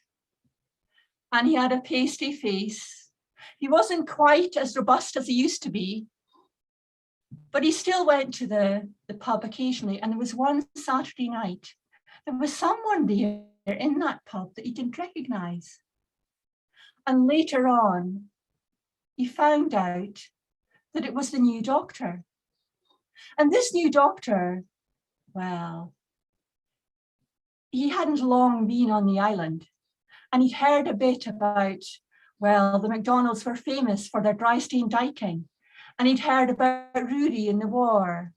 And he had a pasty face. He wasn't quite as robust as he used to be. But he still went to the pub occasionally. And there was one Saturday night, there was someone there in that pub that he didn't recognise. And later on, he found out that it was the new doctor. And this new doctor, well, he hadn't long been on the island. And he'd heard a bit about, well, the MacDonalds were famous for their dry steam diking. And he'd heard about Rudy in the war.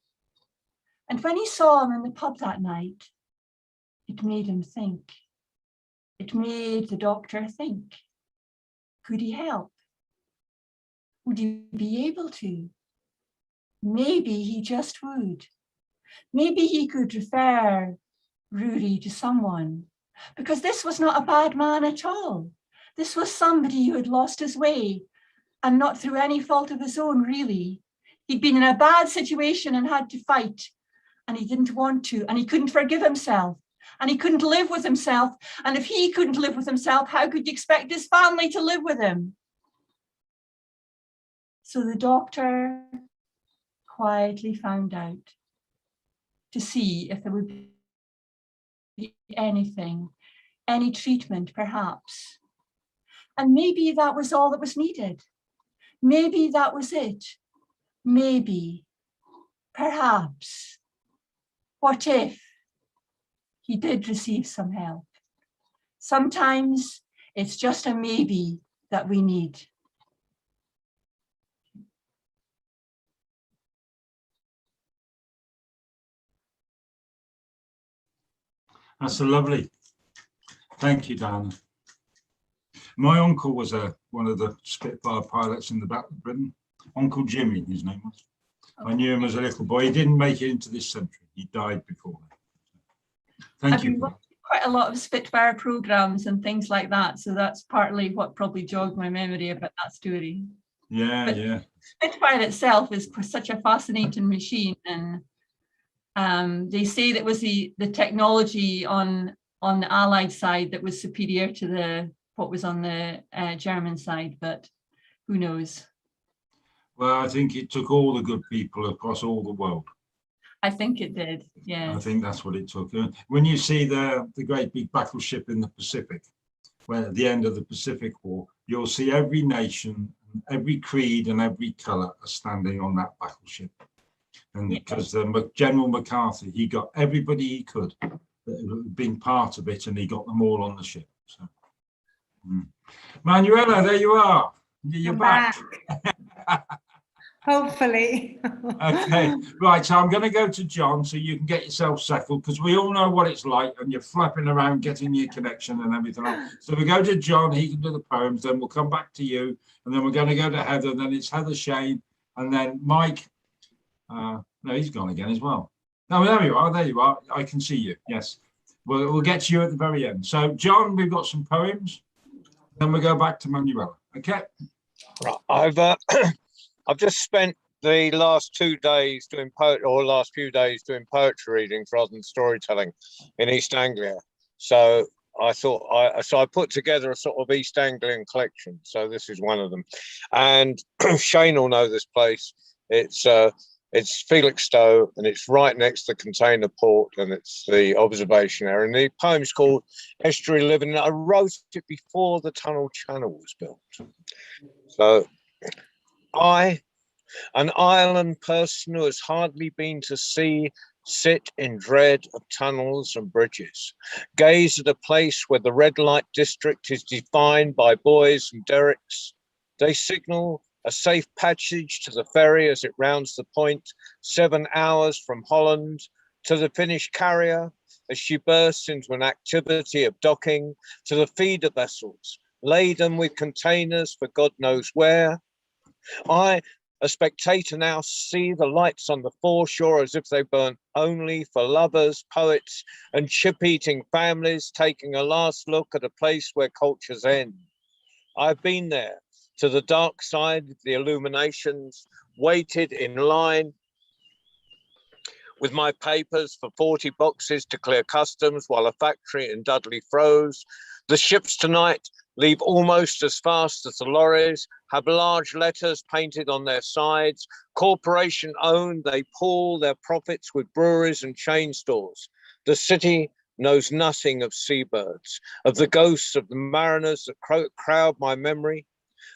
And when he saw him in the pub that night, it made him think. It made the doctor think. Could he help? Would he be able to? Maybe he just would. Maybe he could refer Rudy to someone, because this was not a bad man at all. This was somebody who had lost his way, and not through any fault of his own, really. He'd been in a bad situation and had to fight, and he didn't want to, and he couldn't forgive himself, and he couldn't live with himself. And if he couldn't live with himself, how could you expect his family to live with him? So the doctor quietly found out to see if there would be anything, any treatment perhaps. And maybe that was all that was needed. Maybe that was it. Maybe, perhaps. What if he did receive some help? Sometimes it's just a maybe that we need. That's lovely. Thank you, Diana. My uncle was one of the Spitfire pilots in the Battle of Britain. Uncle Jimmy, his name was. I knew him as a little boy. He didn't make it into this century. He died before. Thank you. Quite a lot of Spitfire programs and things like that. So that's partly what probably jogged my memory about that story. Yeah, but yeah. Spitfire itself is such a fascinating machine, and they say that was the technology on the Allied side that was superior to what was on the German side, but who knows? Well, I think it took all the good people across all the world. I think it did, yeah. I think that's what it took. When you see the great big battleship in the Pacific, where at the end of the Pacific War, you'll see every nation, every creed and every colour are standing on that battleship. And because General MacArthur, he got everybody he could being part of it, and he got them all on the ship. So, Manuela, there you are. You're back. Hopefully. Okay, right. So I'm going to go to John so you can get yourself settled, because we all know what it's like and you're flapping around getting your connection and everything else. So we go to John, he can do the poems, then we'll come back to you, and then we're going to go to Heather, then it's Heather Shane, and then Mike. No, he's gone again as well. No, there you are. There you are. I can see you. Yes. We'll get to you at the very end. So, John, we've got some poems. Then we'll go back to Manuela. Okay. Right. I've just spent the last 2 days doing last few days doing poetry readings rather than storytelling in East Anglia. So I thought I put together a sort of East Anglian collection. So this is one of them. And Shane will know this place. It's Felixstowe, and it's right next to the container port, and it's the observation area. And the poem's called Estuary Living. I wrote it before the tunnel channel was built. So I, an island person who has hardly been to sea, sit in dread of tunnels and bridges, gaze at a place where the red light district is defined by buoys and derricks. They signal a safe passage to the ferry as it rounds the point, 7 hours from Holland, to the Finnish carrier as she bursts into an activity of docking, to the feeder vessels laden with containers for God knows where. I, a spectator, now see the lights on the foreshore as if they burn only for lovers, poets, and chip-eating families taking a last look at a place where cultures end. I've been there, to the dark side of the illuminations, waited in line with my papers for 40 boxes to clear customs while a factory in Dudley froze. The ships tonight leave almost as fast as the lorries, have large letters painted on their sides. Corporation owned, they pool their profits with breweries and chain stores. The city knows nothing of seabirds, of the ghosts of the mariners that crowd my memory.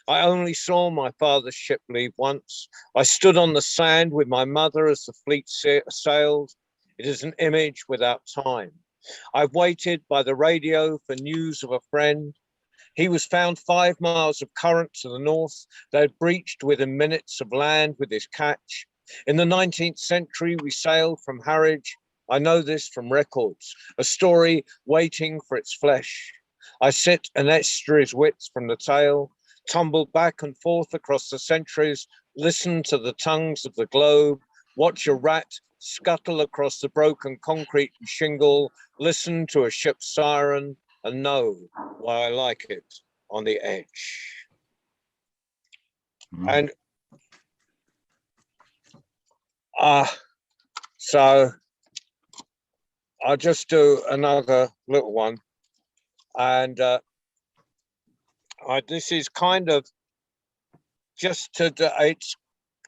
I only saw my father's ship leave once. I stood on the sand with my mother as the fleet sailed. It is an image without time. I've waited by the radio for news of a friend. He was found 5 miles of current to the north. They had breached within minutes of land with his catch. In the 19th century, we sailed from Harwich. I know this from records, a story waiting for its flesh. I sit an estuary's width from the tail, tumble back and forth across the centuries, listen to the tongues of the globe, watch a rat scuttle across the broken concrete and shingle, listen to a ship's siren, and know why I like it on the edge. And so I'll just do another little one. And this is kind of just it's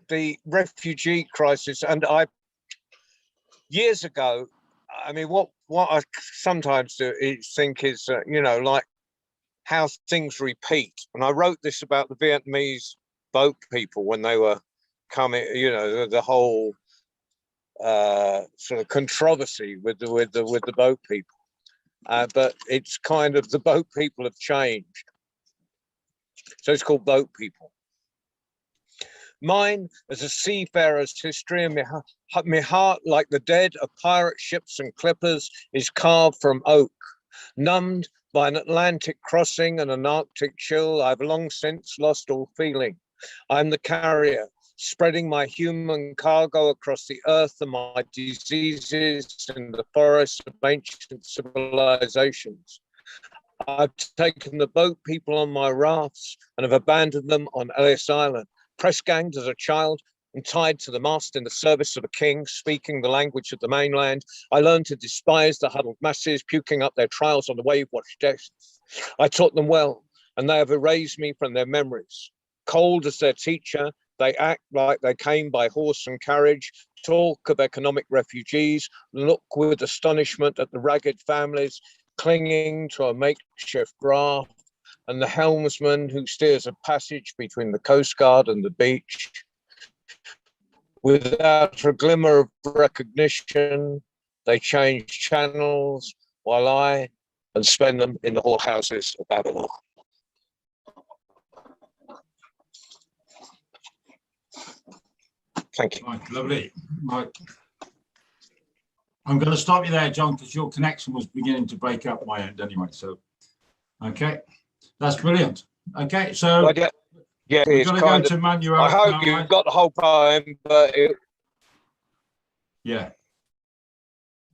the refugee crisis. And years ago, I mean, what I sometimes do is think is, you know, like how things repeat. And I wrote this about the Vietnamese boat people when they were coming, you know, the whole sort of controversy with the boat people. But it's kind of, the boat people have changed. So it's called Boat People. Mine as a seafarer's history, and my heart, like the dead of pirate ships and clippers, is carved from oak. Numbed by an Atlantic crossing and an Arctic chill, I've long since lost all feeling. I'm the carrier, spreading my human cargo across the earth and my diseases in the forests of ancient civilizations. I've taken the boat people on my rafts and have abandoned them on Ellis Island. Press ganged as a child and tied to the mast in the service of a king, speaking the language of the mainland, I learned to despise the huddled masses, puking up their trials on the wave-washed decks. I taught them well, and they have erased me from their memories. Cold as their teacher, they act like they came by horse and carriage, talk of economic refugees, look with astonishment at the ragged families clinging to a makeshift raft, and the helmsman who steers a passage between the Coast Guard and the beach. Without a glimmer of recognition, they change channels while I spend them in the whorehouses of Babylon. Thank you. Right, lovely. Right. I'm going to stop you there, John, because your connection was beginning to break up my end anyway. So, okay, that's brilliant. Okay, so Well, yeah, we're it's going to kind go to of, Manuel. I hope you got the whole poem, but yeah.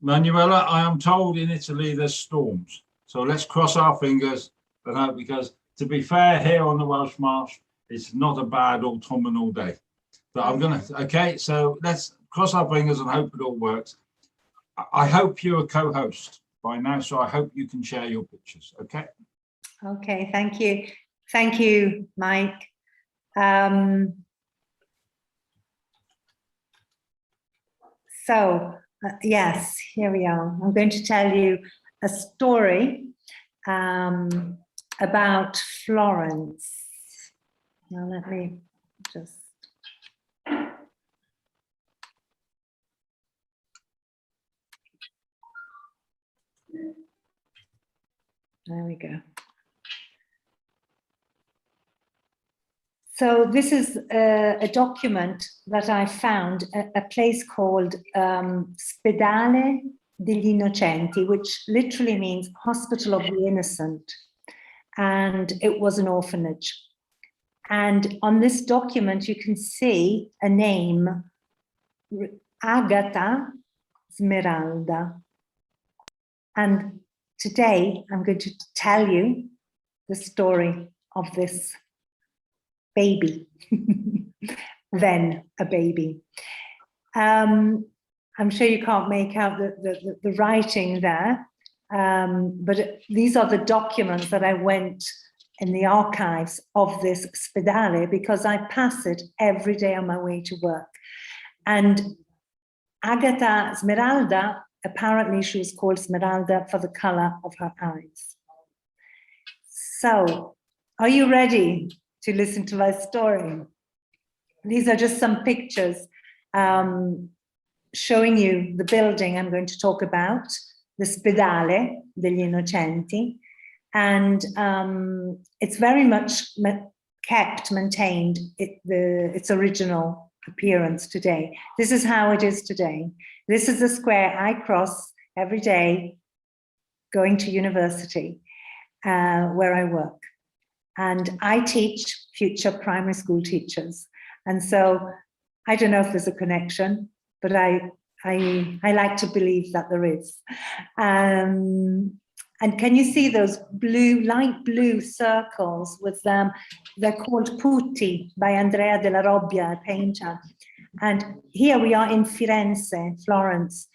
Manuela, I am told in Italy there's storms. So let's cross our fingers and hope, because to be fair, here on the Welsh Marsh, it's not a bad autumnal day. But I'm going to, okay, so let's cross our fingers and hope it all works. I hope you're a co-host by now, so I hope you can share your pictures, okay? Okay, thank you. Thank you, Mike. Yes, here we are. I'm going to tell you a story about Florence. Now let me just... There we go. So this is a document that I found, a place called Spedale degli Innocenti, which literally means Hospital of the Innocent. And it was an orphanage. And on this document, you can see a name, Agata Smeralda. And today, I'm going to tell you the story of this baby, then a baby. I'm sure you can't make out the writing there, but these are the documents that I went in the archives of this Spedale, because I pass it every day on my way to work. And Agata Smeralda, apparently she was called Smeralda for the color of her eyes. So, are you ready to listen to my story? These are just some pictures showing you the building I'm going to talk about, the Spedale degli Innocenti, and it's very much maintained its original appearance today. This is how it is today. This is the square I cross every day going to university where I work. And I teach future primary school teachers. And so I don't know if there's a connection, but I like to believe that there is. And can you see those blue, light blue circles with them? They're called putti by Andrea della Robbia, a painter. And here we are in Firenze, Florence,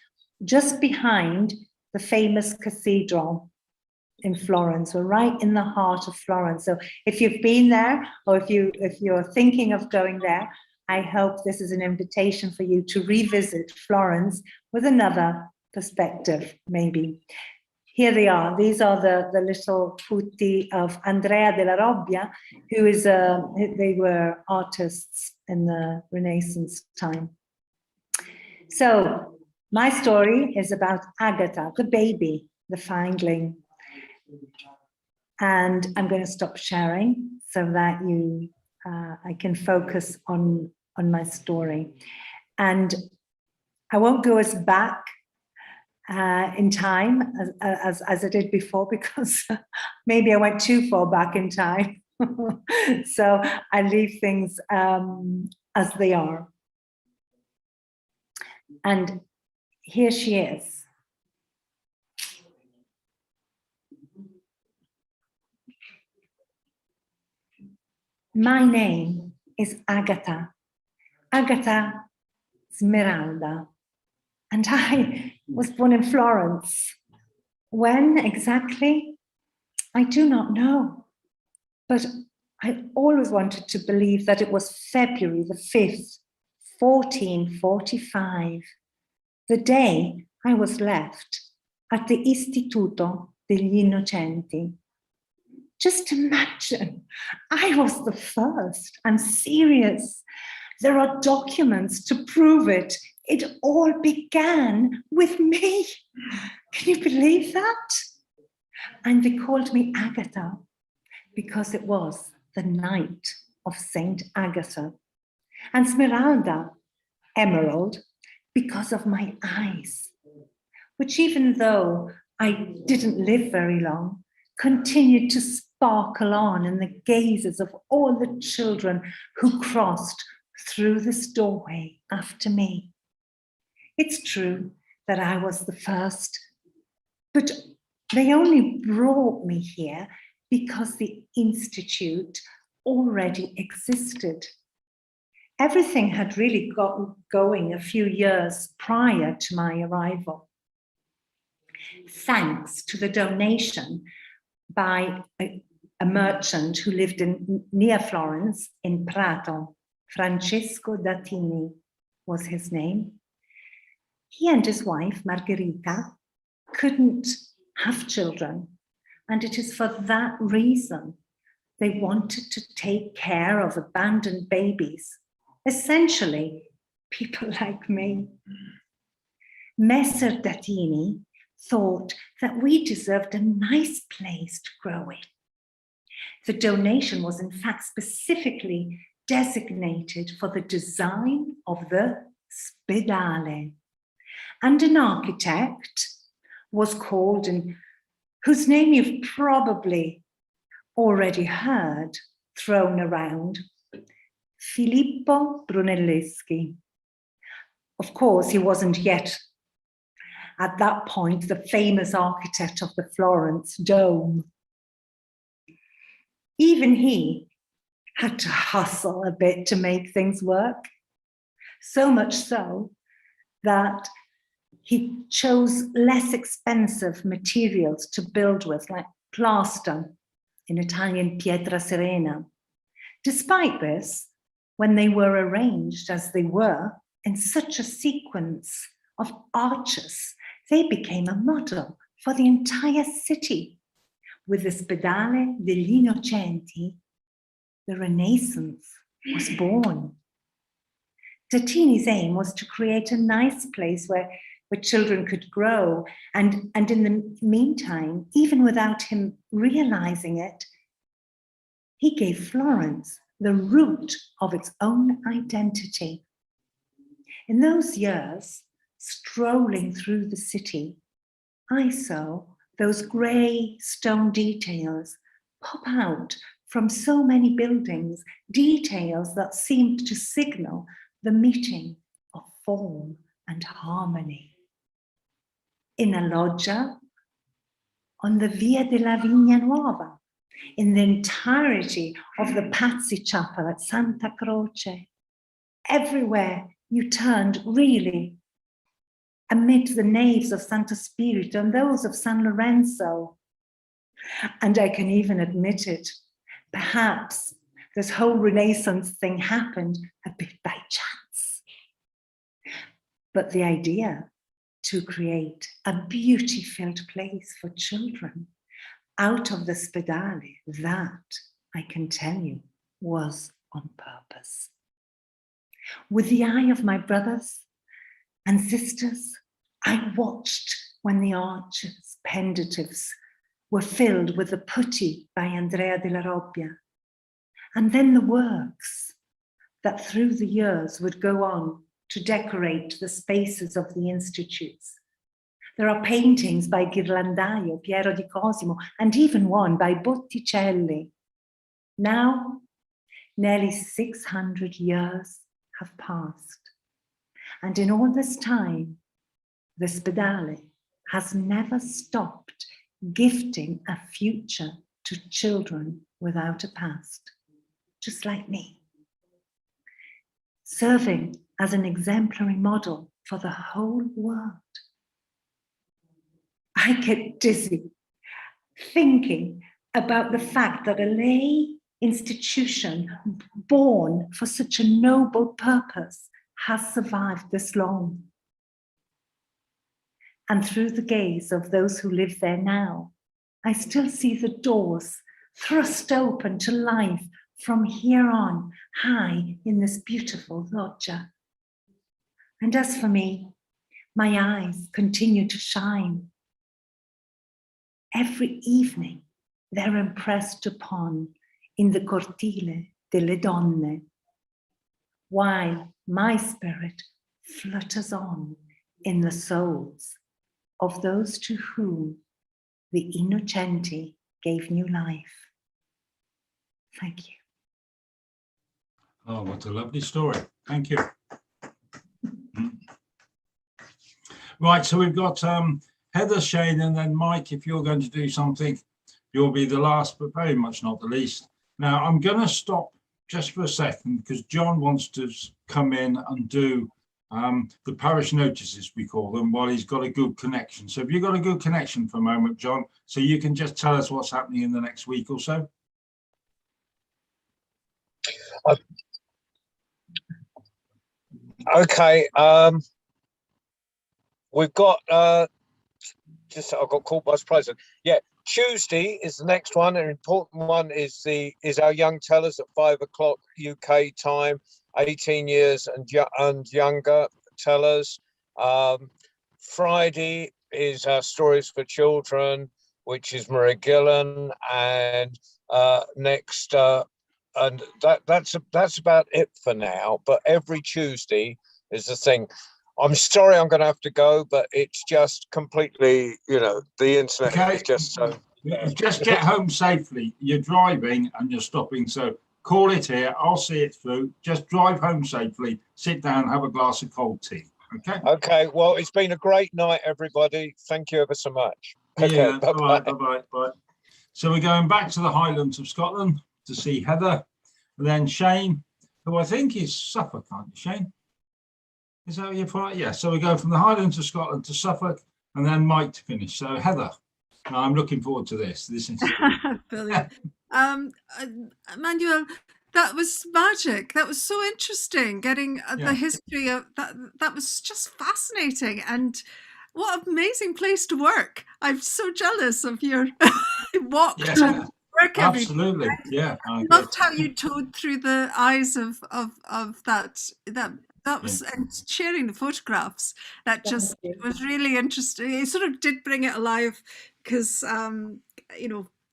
just behind the famous cathedral in Florence. We're right in the heart of Florence. So if you've been there, or if you're thinking of going there, I hope this is an invitation for you to revisit Florence with another perspective, maybe. here they are. These are the little putti of Andrea della Robbia, who is they were artists in the Renaissance time. So my story is about Agatha, the baby, the foundling. And I'm going to stop sharing so that I can focus on my story. And I won't go as back in time as I did before, because maybe I went too far back in time. So I leave things as they are. And here she is. My name is Agatha Smeralda, and I was born in Florence. When exactly? I do not know, but I always wanted to believe that it was February the 5th, 1445, the day I was left at the Istituto degli Innocenti. Just imagine, I was the first. I'm serious. There are documents to prove it. It all began with me. Can you believe that? And they called me Agatha because it was the night of Saint Agatha. And Smeralda, emerald, because of my eyes, which even though I didn't live very long, continued to sparkle on in the gazes of all the children who crossed through this doorway after me. It's true that I was the first, but they only brought me here because the Institute already existed. Everything had really got going a few years prior to my arrival, thanks to the donation by a merchant who lived near Florence in Prato. Francesco Dattini was his name. He and his wife, Margherita, couldn't have children. And it is for that reason they wanted to take care of abandoned babies, essentially people like me. Messer Dattini thought that we deserved a nice place to grow in. The donation was in fact specifically designated for the design of the spedale. And an architect was called, and whose name you've probably already heard thrown around, Filippo Brunelleschi. Of course, he wasn't yet at that point the famous architect of the Florence Dome. Even he had to hustle a bit to make things work. So much so that he chose less expensive materials to build with, like plaster, in Italian pietra serena. Despite this, when they were arranged as they were in such a sequence of arches, they became a model for the entire city. With the Spedale degli Innocenti, the Renaissance was born. Dattini's aim was to create a nice place where children could grow. And in the meantime, even without him realizing it, he gave Florence the root of its own identity. In those years, strolling through the city, I saw those grey stone details pop out from so many buildings, details that seemed to signal the meeting of form and harmony. In a loggia on the Via della Vigna Nuova, in the entirety of the Pazzi Chapel at Santa Croce, everywhere you turned, really, amid the naves of Santo Spirito and those of San Lorenzo. And I can even admit it, perhaps this whole Renaissance thing happened a bit by chance. But the idea to create a beauty-filled place for children out of the spedale. That, I can tell you, was on purpose. With the eye of my brothers and sisters, I watched when the arches, pendatives, were filled with the putti by Andrea della Robbia, and then the works that through the years would go on to decorate the spaces of the institutes. There are paintings by Ghirlandaio, Piero di Cosimo, and even one by Botticelli. Now, nearly 600 years have passed. And in all this time, the Spedale has never stopped gifting a future to children without a past, just like me. Serving as an exemplary model for the whole world. I get dizzy thinking about the fact that a lay institution born for such a noble purpose has survived this long. And through the gaze of those who live there now, I still see the doors thrust open to life from here on, high in this beautiful loggia. And as for me, my eyes continue to shine. Every evening, they're impressed upon in the cortile delle donne, while my spirit flutters on in the souls of those to whom the Innocenti gave new life. Thank you. Oh, what a lovely story. Thank you. Right, so we've got Heather, Shane, and then Mike. If you're going to do something, you'll be the last, but very much not the least. Now, I'm going to stop just for a second because John wants to come in and do the parish notices, we call them, while he's got a good connection. So have you got a good connection for a moment, John, so you can just tell us what's happening in the next week or so? Okay. We've got I got caught by surprise. Yeah, Tuesday is the next one. An important one is our young tellers at 5 o'clock UK time, 18 years and younger tellers. Friday is our Stories for Children, which is Maria Gillan, and next and that's about it for now. But every Tuesday is the thing. I'm sorry, I'm going to have to go, but it's just completely, the internet is just so. Just get home safely. You're driving and you're stopping, so call it here. I'll see it through. Just drive home safely. Sit down, have a glass of cold tea. Okay. Okay. Well, it's been a great night, everybody. Thank you ever so much. Okay. Yeah. Bye bye. Bye. So we're going back to the Highlands of Scotland to see Heather, and then Shane, who I think is Suffolk, aren't you, Shane? Is that your part? Yeah. So we go from the Highlands of Scotland to Suffolk, and then Mike to finish. So Heather, I'm looking forward to this. This is brilliant. Manuel, that was magic. That was so interesting. Getting the history of that. That was just fascinating. And what an amazing place to work. I'm so jealous of your walk to work. Absolutely. Yeah. I loved how you told through the eyes of that was, and sharing the photographs, that just was really interesting. It sort of did bring it alive because,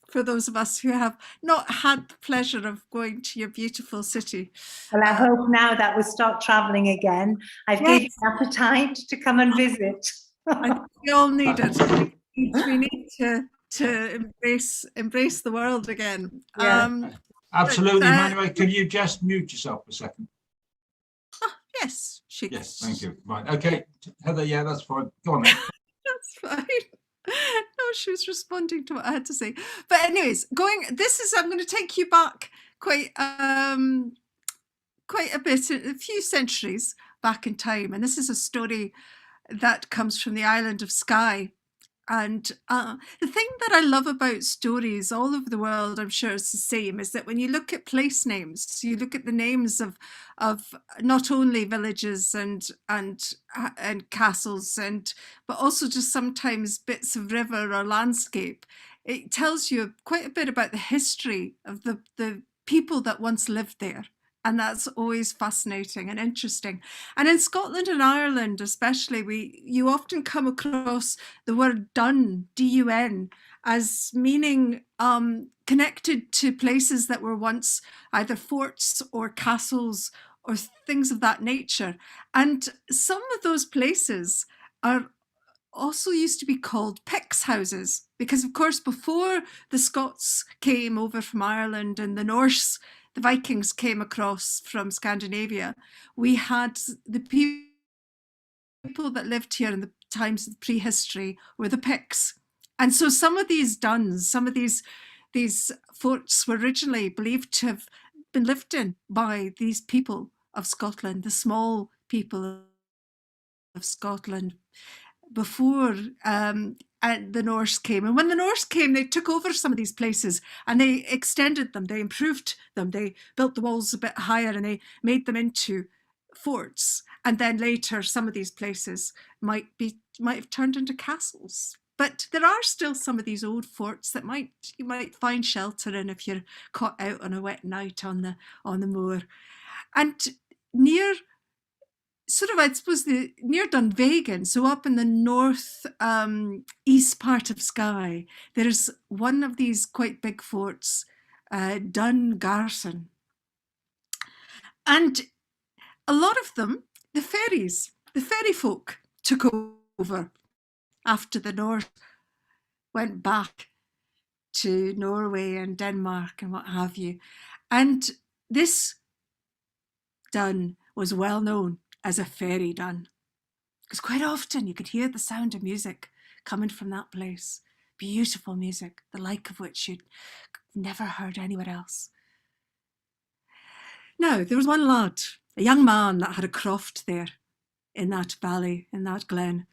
for those of us who have not had the pleasure of going to your beautiful city. Well, I hope now that we start traveling again, I've gained an appetite to come and visit. I think we all need it. We need to embrace the world again. Yeah. Absolutely, Manuel. Could you just mute yourself for a second? Yes, yes, thank you. Right, okay, Heather, yeah, that's fine. Go on then. That's fine. No, she was responding to what I had to say. But anyways, I'm going to take you back quite a bit, a few centuries back in time. And this is a story that comes from the island of Skye. And the thing that I love about stories all over the world, I'm sure it's the same, is that when you look at place names, you look at the names of not only villages and castles, but also just sometimes bits of river or landscape. It tells you quite a bit about the history of the people that once lived there. And that's always fascinating and interesting. And in Scotland and Ireland, especially, you often come across the word dun, D-U-N, as meaning connected to places that were once either forts or castles or things of that nature. And some of those places are also used to be called Picts houses, because of course before the Scots came over from Ireland and the Norse, the Vikings came across from Scandinavia, we had the people that lived here in the times of prehistory were the Picts. And so some of these duns, some of these forts were originally believed to have been lived in by these people of Scotland, the small people of Scotland, before the Norse came. And when the Norse came, they took over some of these places and they extended them, they improved them, they built the walls a bit higher and they made them into forts. And then later, some of these places might have turned into castles. But there are still some of these old forts that you might find shelter in if you're caught out on a wet night on the moor. And near sort of, I suppose, near Dunvegan, so up in the north east part of Skye, there's one of these quite big forts, Dungarson. And a lot of them, the ferry folk took over after the North went back to Norway and Denmark and what have you. And this dun was well known as a fairy dun, because quite often you could hear the sound of music coming from that place. Beautiful music, the like of which you'd never heard anywhere else. Now, there was one lad, a young man that had a croft there in that valley, in that glen.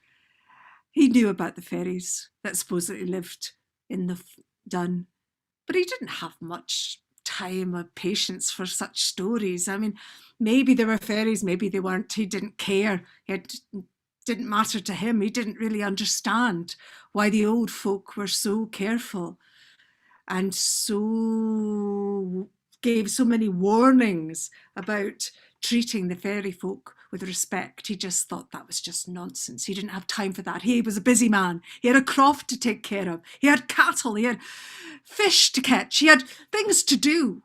He knew about the fairies that supposedly lived in the dun, but he didn't have much time or patience for such stories. I mean, maybe there were fairies, maybe they weren't. He didn't care. It didn't matter to him. He didn't really understand why the old folk were so careful and so gave so many warnings about treating the fairy folk with respect. He just thought that was just nonsense. He didn't have time for that. He was a busy man. He had a croft to take care of. He had cattle. He had fish to catch. He had things to do.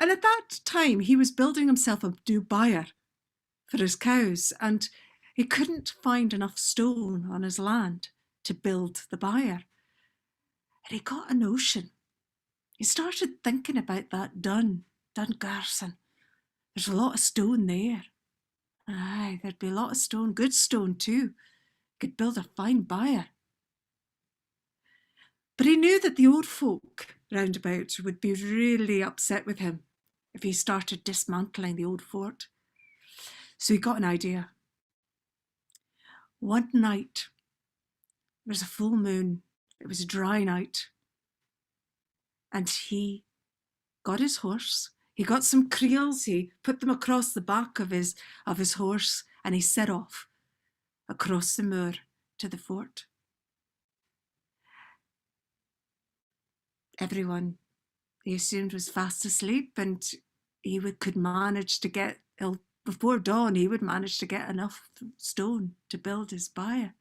And at that time, he was building himself a new byre for his cows, and he couldn't find enough stone on his land to build the byre. And he got a notion. He started thinking about that Dungarson. There's a lot of stone there. Aye, there'd be a lot of stone, good stone too. Could build a fine byre. But he knew that the old folk round about would be really upset with him if he started dismantling the old fort. So he got an idea. One night, there was a full moon. It was a dry night. And he got his horse. He got some creels, he put them across the back of his horse, and he set off across the moor to the fort. Everyone, he assumed, was fast asleep, and he could manage to get, before dawn, he would manage to get enough stone to build his byre.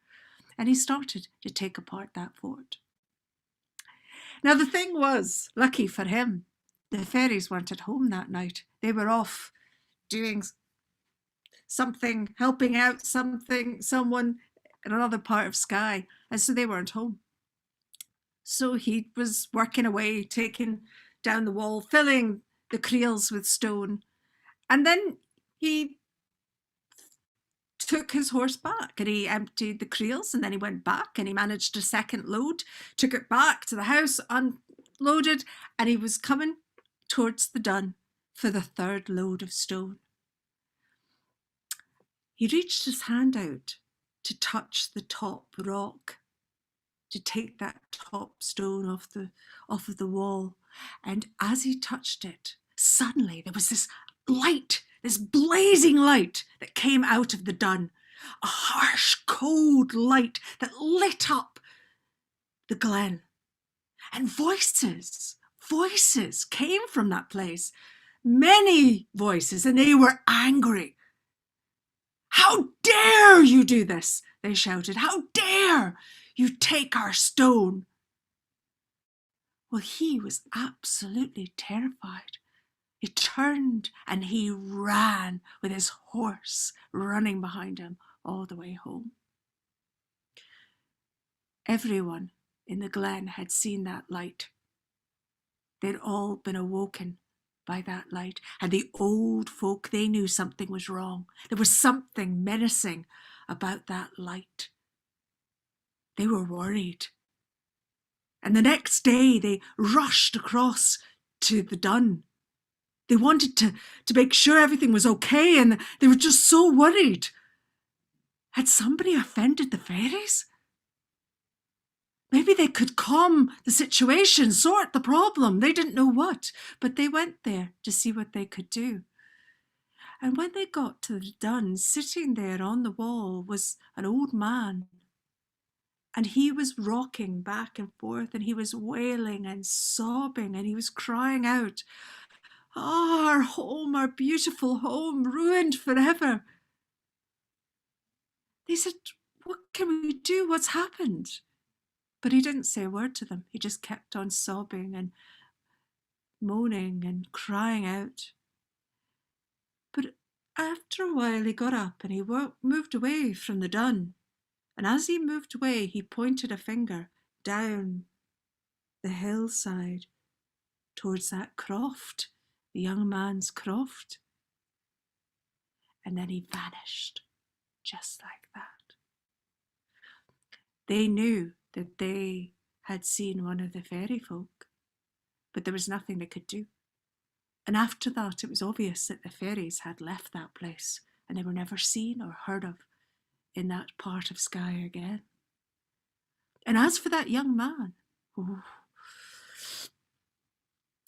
And he started to take apart that fort. Now the thing was, lucky for him, the fairies weren't at home that night. They were off doing something, helping out someone in another part of Skye, and so they weren't home. So he was working away, taking down the wall, filling the creels with stone, and then he took his horse back and he emptied the creels, and then he went back and he managed a second load, took it back to the house, unloaded, and he was coming towards the dun for the third load of stone. He reached his hand out to touch the top rock to take that top stone off of the wall. And as he touched it, suddenly there was this light, this blazing light that came out of the dun, a harsh, cold light that lit up the glen. And voices came from that place, many voices, and they were angry. "How dare you do this?" they shouted. "How dare you take our stone?" Well, he was absolutely terrified. He turned and he ran with his horse running behind him all the way home. Everyone in the glen had seen that light. They'd all been awoken by that light. And the old folk, they knew something was wrong. There was something menacing about that light. They were worried. And the next day they rushed across to the dun. They wanted to make sure everything was okay, and they were just so worried. Had somebody offended the fairies? Maybe they could calm the situation, sort the problem. They didn't know what, but they went there to see what they could do. And when they got to the dun, sitting there on the wall was an old man. And he was rocking back and forth, and he was wailing and sobbing, and he was crying out, "Ah, our home, our beautiful home, ruined forever." They said, "What can we do? What's happened?" But he didn't say a word to them. He just kept on sobbing and moaning and crying out. But after a while, he got up and he moved away from the dun. And as he moved away, he pointed a finger down the hillside towards that croft, the young man's croft. And then he vanished, just like that. They knew that they had seen one of the fairy folk, but there was nothing they could do. And after that, it was obvious that the fairies had left that place and they were never seen or heard of in that part of Skye again. And as for that young man,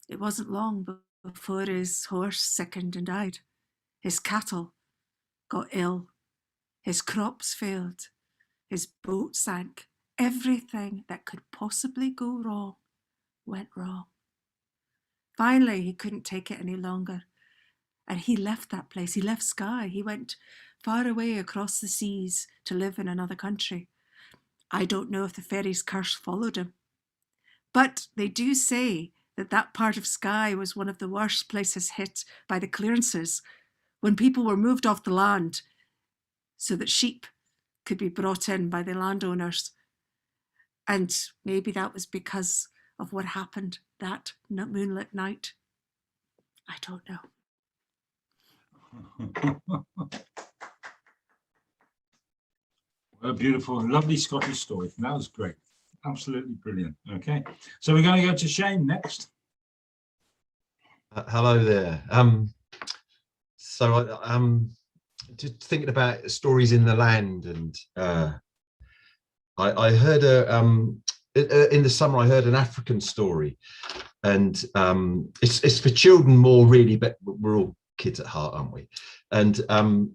it wasn't long before his horse sickened and died. His cattle got ill. His crops failed. His boat sank. Everything that could possibly go wrong went wrong. Finally, he couldn't take it any longer. And he left that place. He left Skye. He went far away across the seas to live in another country. I don't know if the fairies' curse followed him. But they do say that that part of Skye was one of the worst places hit by the clearances, when people were moved off the land so that sheep could be brought in by the landowners. And maybe that was because of what happened that moonlit night. I don't know. What a beautiful, lovely Scottish story. That was great. Absolutely brilliant. Okay, so we're going to go to Shane next. Hello there. So I'm just thinking about stories in the land, and I heard in the summer I heard an African story, and it's for children more really, but we're all kids at heart, aren't we? And I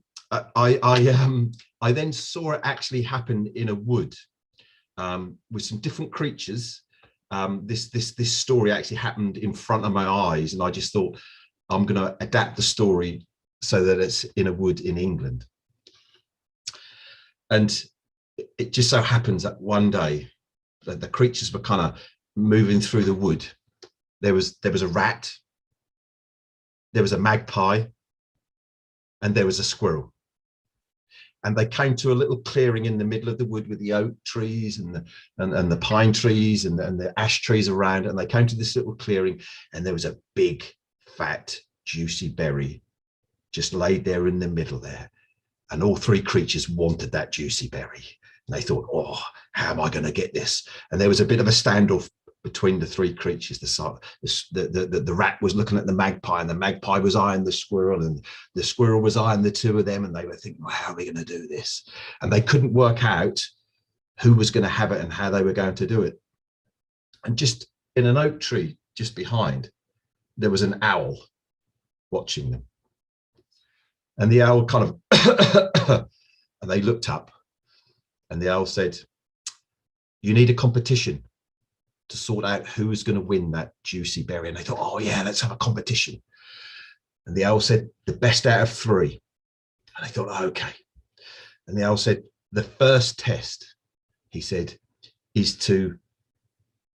then saw it actually happen in a wood with some different creatures. This story actually happened in front of my eyes, and I just thought I'm going to adapt the story so that it's in a wood in England. And it just so happens that one day that the creatures were kind of moving through the wood. There was a rat, there was a magpie, and there was a squirrel. And they came to a little clearing in the middle of the wood with the oak trees and the pine trees and the ash trees around. And they came to this little clearing, and there was a big, fat, juicy berry just laid there in the middle there. And all three creatures wanted that juicy berry. And they thought, oh, how am I going to get this? And there was a bit of a standoff between the three creatures. The rat was looking at the magpie, and the magpie was eyeing the squirrel, and the squirrel was eyeing the two of them, and they were thinking, well, how are we going to do this? And they couldn't work out who was going to have it and how they were going to do it. And just in an oak tree just behind, there was an owl watching them. And the owl kind of, and they looked up, and the owl said, you need a competition to sort out who was going to win that juicy berry. And they thought, oh yeah, let's have a competition. And the owl said, the best out of 3. And they thought, oh, okay. And the owl said, the first test, he said, is to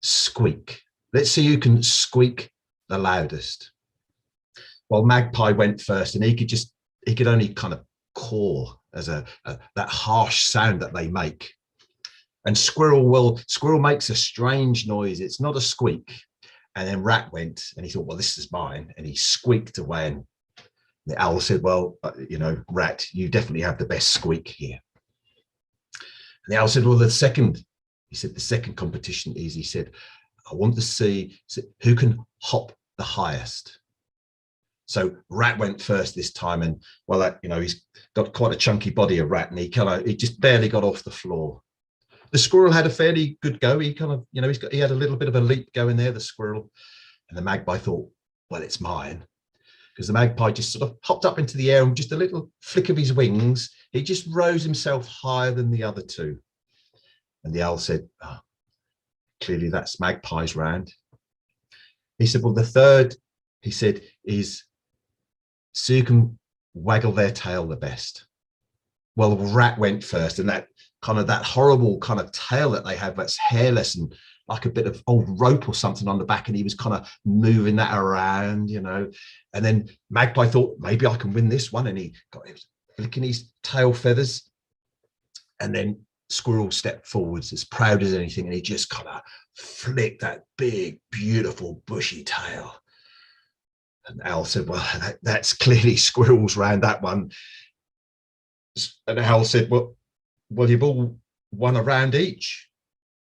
squeak. Let's see who can squeak the loudest. Well, Magpie went first, and he could only kind of caw as that harsh sound that they make. And Squirrel makes a strange noise. It's not a squeak. And then Rat went, and he thought, well, this is mine. And he squeaked away. And the owl said, well, you know, Rat, you definitely have the best squeak here. And the owl said, well, the second competition is, he said, I want to see who can hop the highest. So Rat went first this time, and well, you know, he's got quite a chunky body, of Rat, and he just barely got off the floor. The squirrel had a fairly good go. He kind of, you know, he had a little bit of a leap going there, the squirrel. And the magpie thought, well, it's mine. Because the magpie just sort of hopped up into the air, and just a little flick of his wings, he just rose himself higher than the other two. And the owl said, oh, clearly that's Magpie's round. He said, well, the third, he said, is so you can waggle their tail the best. Well, Rat went first, and that horrible kind of tail that they have, that's hairless and like a bit of old rope or something on the back, and he was kind of moving that around, you know. And then Magpie thought, maybe I can win this one, and he was flicking his tail feathers. And then Squirrel stepped forwards as proud as anything, and he just kind of flicked that big, beautiful, bushy tail. And Owl said, well, that's clearly Squirrel's round, that one. And Owl said, well, you've all won a round each.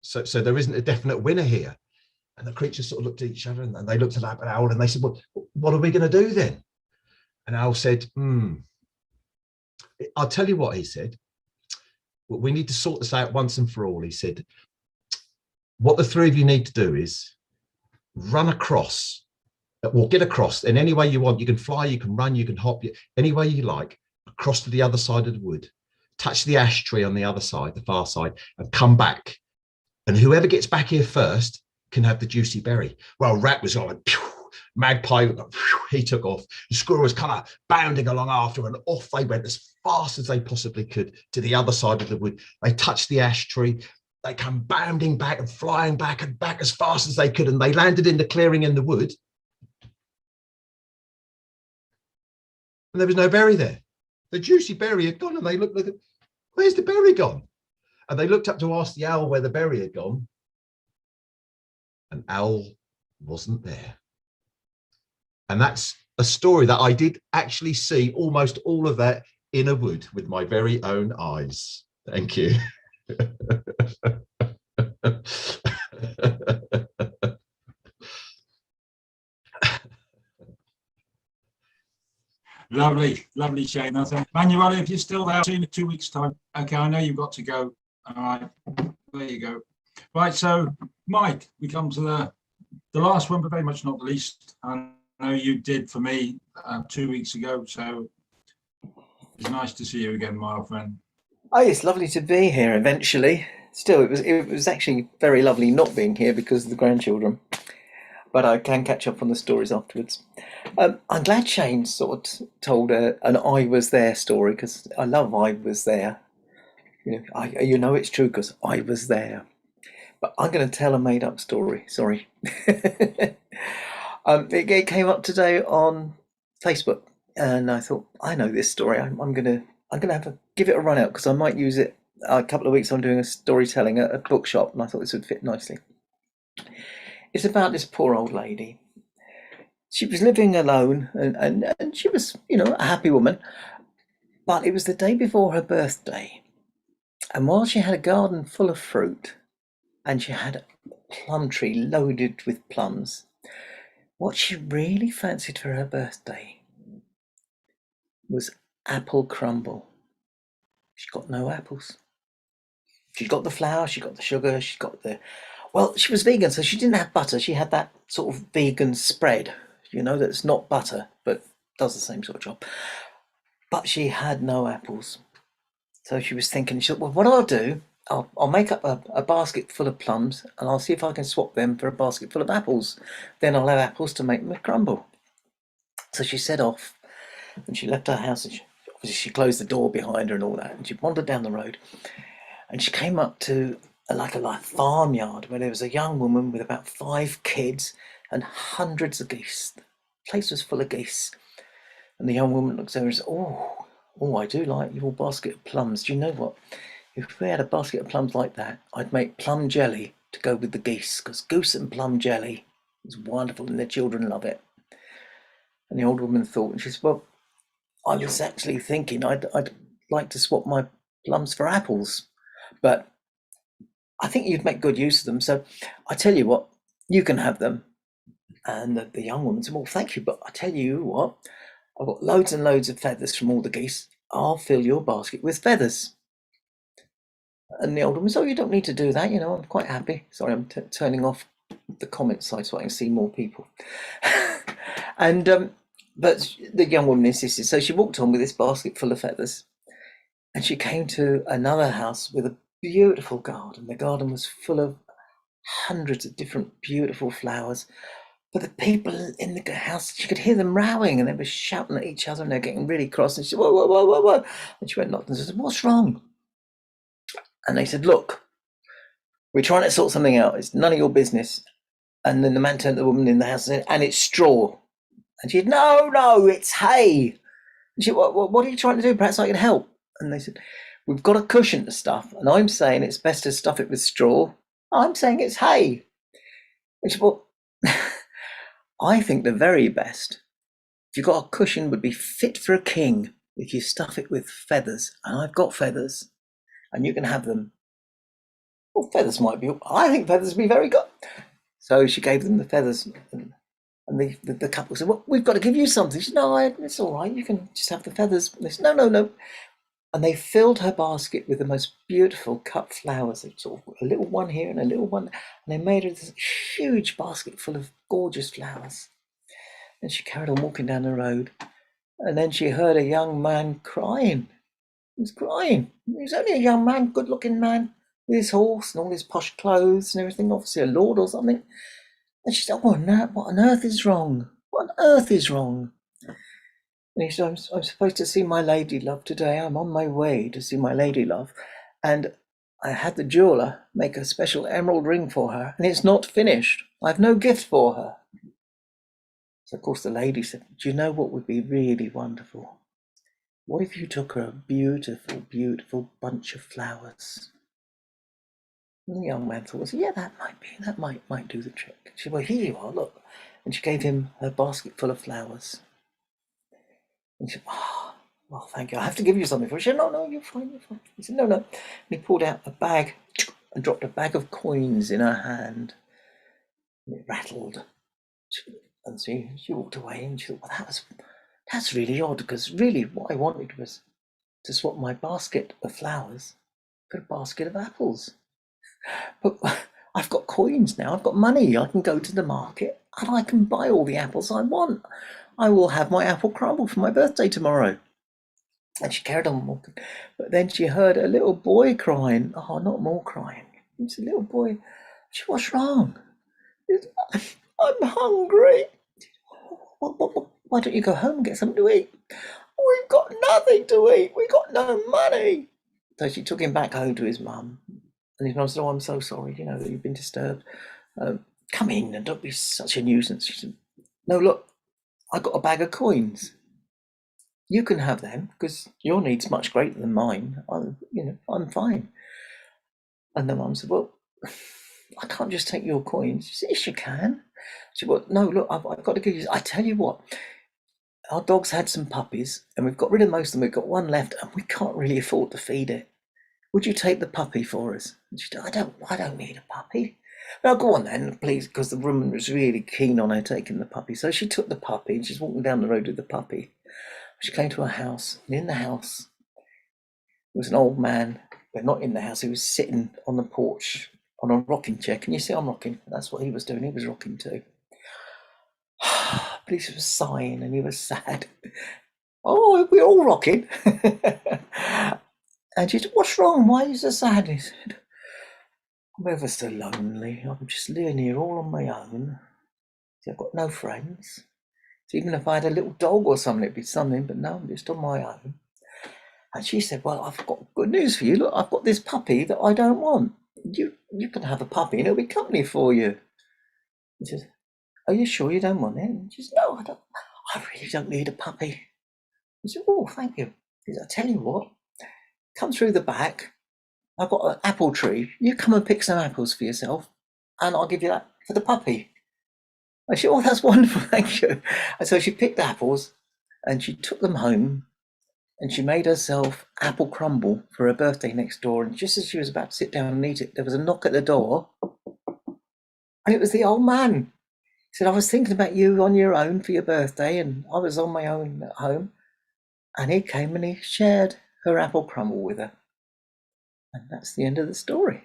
So there isn't a definite winner here. And the creatures sort of looked at each other, and they looked at Owl, and they said, well, what are we going to do then? And Owl said, I'll tell you what, he said. Well, we need to sort this out once and for all. He said, what the 3 of you need to do is run across, or get across in any way you want. You can fly, you can run, you can hop, any way you like, across to the other side of the wood, touch the ash tree on the other side, the far side, and come back. And whoever gets back here first can have the juicy berry. Well, Rat was like, pew, Magpie, pew, he took off. The Squirrel was kind of bounding along after, and off they went as fast as they possibly could to the other side of the wood. They touched the ash tree. They come bounding back and flying back and back as fast as they could, and they landed in the clearing in the wood. And there was no berry there. The juicy berry had gone, and they looked, where's the berry gone? And they looked up to ask the owl where the berry had gone. And Owl wasn't there. And that's a story that I did actually see almost all of that in a wood with my very own eyes. Thank you. Lovely, lovely, Shane. Manuel, if you're still there, I'll see you in 2 weeks' time. Okay, I know you've got to go. All right, there you go. Right, so Mike, we come to the last one, but very much not the least. I know you did for me 2 weeks ago, so it's nice to see you again, my old friend. Oh, it's lovely to be here eventually. Still, it was actually very lovely not being here because of the grandchildren, but I can catch up on the stories afterwards. I'm glad Shane sort of told an I was there story, because I love I was there. You know it's true because I was there. But I'm going to tell a made-up story. Sorry. It came up today on Facebook, and I thought, I know this story. I'm gonna have to give it a run out, because I might use it a couple of weeks. I'm doing a storytelling at a bookshop, and I thought this would fit nicely. It's about this poor old lady. She was living alone, and she was, a happy woman. But it was the day before her birthday, and while she had a garden full of fruit, and she had a plum tree loaded with plums, what she really fancied for her birthday was apple crumble. She got no apples. She's got the flour, she got the sugar, she's got the, well, she was vegan, so she didn't have butter. She had that sort of vegan spread, you know, that's not butter, but does the same sort of job. But she had no apples. So she was thinking, she said, well, what I'll do, I'll make up a basket full of plums and I'll see if I can swap them for a basket full of apples. Then I'll have apples to make them crumble. So she set off and she left her house, and obviously she closed the door behind her and all that. And she wandered down the road and she came up to a farmyard where there was a young woman with about 5 kids and hundreds of geese. The place was full of geese. And the young woman looks over and says, oh, I do like your basket of plums. Do you know what? If we had a basket of plums like that, I'd make plum jelly to go with the geese, because goose and plum jelly is wonderful and their children love it. And the old woman thought, and she said, well, I was actually thinking I'd like to swap my plums for apples, but I think you'd make good use of them. So I tell you what, you can have them. And the young woman said, well, thank you, but I tell you what, I've got loads and loads of feathers from all the geese. I'll fill your basket with feathers. And the old woman said, oh, you don't need to do that. You know, I'm quite happy. Sorry, I'm turning off the comment side so I can see more people. And but the young woman insisted. So she walked on with this basket full of feathers. And she came to another house with a beautiful garden. The garden was full of hundreds of different beautiful flowers. But the people in the house, she could hear them rowing and they were shouting at each other and they're getting really cross. And she said, whoa, whoa, whoa, whoa, whoa. And she went knocked and said, what's wrong? And they said, look, we're trying to sort something out. It's none of your business. And then the man turned to the woman in the house and said, and it's straw. And she said, no, it's hay. And she said, what are you trying to do? Perhaps I can help. And they said, we've got a cushion to stuff. And I'm saying it's best to stuff it with straw. I'm saying it's hay. And she said, well, I think the very best, if you've got a cushion, would be fit for a king if you stuff it with feathers. And I've got feathers, and you can have them. Well, feathers might be, I think feathers would be very good. So she gave them the feathers, and the couple said, well, we've got to give you something. She said, no, it's all right, you can just have the feathers. And they said, no. And they filled her basket with the most beautiful cut flowers, sort of a little one here and a little one, and they made her this huge basket full of gorgeous flowers. And she carried on walking down the road, and then she heard a young man crying. He was crying. He was only a young man, good-looking man, with his horse and all his posh clothes and everything, obviously a lord or something. And she said, oh, what on earth is wrong? What on earth is wrong? And he said, I'm supposed to see my lady love today. I'm on my way to see my lady love. And I had the jeweler make a special emerald ring for her, and it's not finished. I have no gift for her. So, of course, the lady said, do you know what would be really wonderful? What if you took her a beautiful, beautiful bunch of flowers? And the young man thought, yeah, that might do the trick. She said, well, here you are, look. And she gave him her basket full of flowers. And he said, oh, well, thank you. I have to give you something for it. She said, no, you're fine. He said, no. And he pulled out a bag and dropped a bag of coins in her hand. And it rattled. And so she walked away and she thought, well, that's really odd, because really what I wanted was to swap my basket of flowers for a basket of apples. But I've got coins now, I've got money, I can go to the market and I can buy all the apples I want. I will have my apple crumble for my birthday tomorrow. And she carried on walking, but then she heard a little boy crying. Oh, not more crying. It's a little boy. She said, what's wrong? He said, I'm hungry. Why don't you go home and get something to eat? We've got nothing to eat. We've got no money. So she took him back home to his mum. And his mum said, oh, I'm so sorry, you know, that you've been disturbed. Come in and don't be such a nuisance. She said, no, look, I got a bag of coins. You can have them because your need's much greater than mine. I'm fine. And the mum said, well, I can't just take your coins. She said, yes, you can. She said, well, no, look, I've got to give you, I tell you what, our dog's had some puppies and we've got rid of most of them. We've got one left and we can't really afford to feed it. Would you take the puppy for us? And she said, I don't need a puppy. Well, go on then, please, because the woman was really keen on her taking the puppy. So she took the puppy and she's walking down the road with the puppy. She came to a house, and in the house was an old man but not in the house. He was sitting on the porch on a rocking chair. Can you see I'm rocking? That's what he was doing. He was rocking too. But he was sighing and he was sad. Oh, we're all rocking. And she said, what's wrong? Why are you so sad? He said, I'm ever so lonely. I'm just living here all on my own. See, I've got no friends. So even if I had a little dog or something, it'd be something, but no, I'm just on my own. And she said, well, I've got good news for you. Look, I've got this puppy that I don't want. You can have a puppy and it'll be company for you. He says, are you sure you don't want it? And she says, no, I really don't need a puppy. He said, oh, thank you. He said, I tell you what, come through the back. I've got an apple tree. You come and pick some apples for yourself and I'll give you that for the puppy. I said, oh, that's wonderful, thank you. And so she picked apples and she took them home and she made herself apple crumble for her birthday next door. And just as she was about to sit down and eat it, there was a knock at the door and it was the old man. He said, I was thinking about you on your own for your birthday and I was on my own at home. And he came and he shared her apple crumble with her. And that's the end of the story.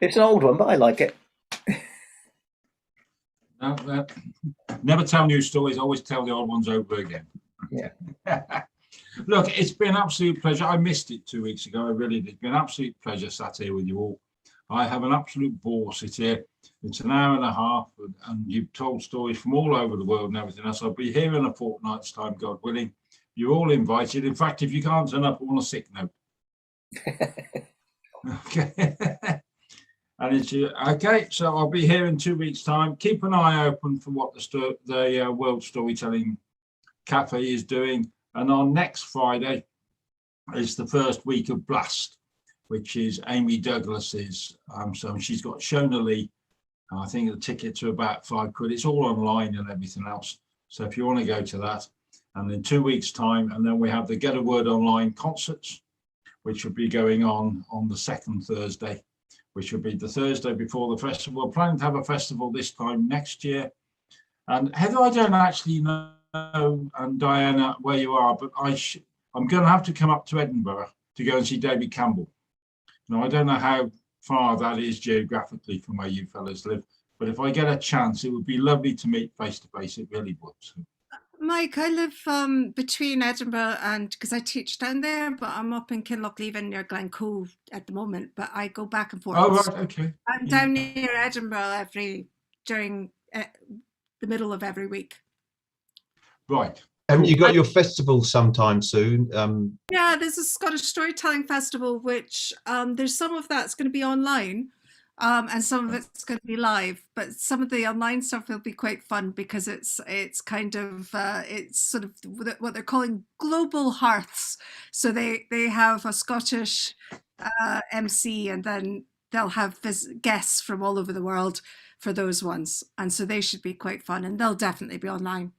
It's an old one, but I like it. No, never tell new stories, always tell the old ones over again. Yeah. Look, it's been an absolute pleasure. I missed it 2 weeks ago. I really did. It's been an absolute pleasure sat here with you all. I have an absolute ball sit here. It's an hour and a half, and you've told stories from all over the world and everything else. I'll be here in a fortnight's time, God willing. You're all invited. In fact, if you can't turn up on a sick note. Okay. And it's okay. So I'll be here in 2 weeks' time. Keep an eye open for what the World Storytelling Cafe is doing. And on next Friday is the first week of Blast, which is Amy Douglas's. So she's got Shona Lee. I think the tickets are about £5. It's all online and everything else. So if you want to go to that, and in 2 weeks' time, and then we have the Get a Word Online concerts, which will be going on the second Thursday, which will be the Thursday before the festival. We're planning to have a festival this time next year. And Heather, I don't actually know, and Diana, where you are, but I'm going to have to come up to Edinburgh to go and see David Campbell. Now, I don't know how far that is geographically from where you fellas live, but if I get a chance, it would be lovely to meet face to face. It really would. Mike, I live between Edinburgh and, because I teach down there, but I'm up in Kinlochleven near Glencoe at the moment, but I go back and forth. Oh, right, okay. I'm down near Edinburgh during the middle of every week. Right. Haven't you got your festival sometime soon? Yeah, there's a Scottish Storytelling Festival, which there's some of that's going to be online and some of it's going to be live. But some of the online stuff will be quite fun because it's kind of it's sort of what they're calling global hearths. So they have a Scottish MC and then they'll have guests from all over the world for those ones. And so they should be quite fun and they'll definitely be online.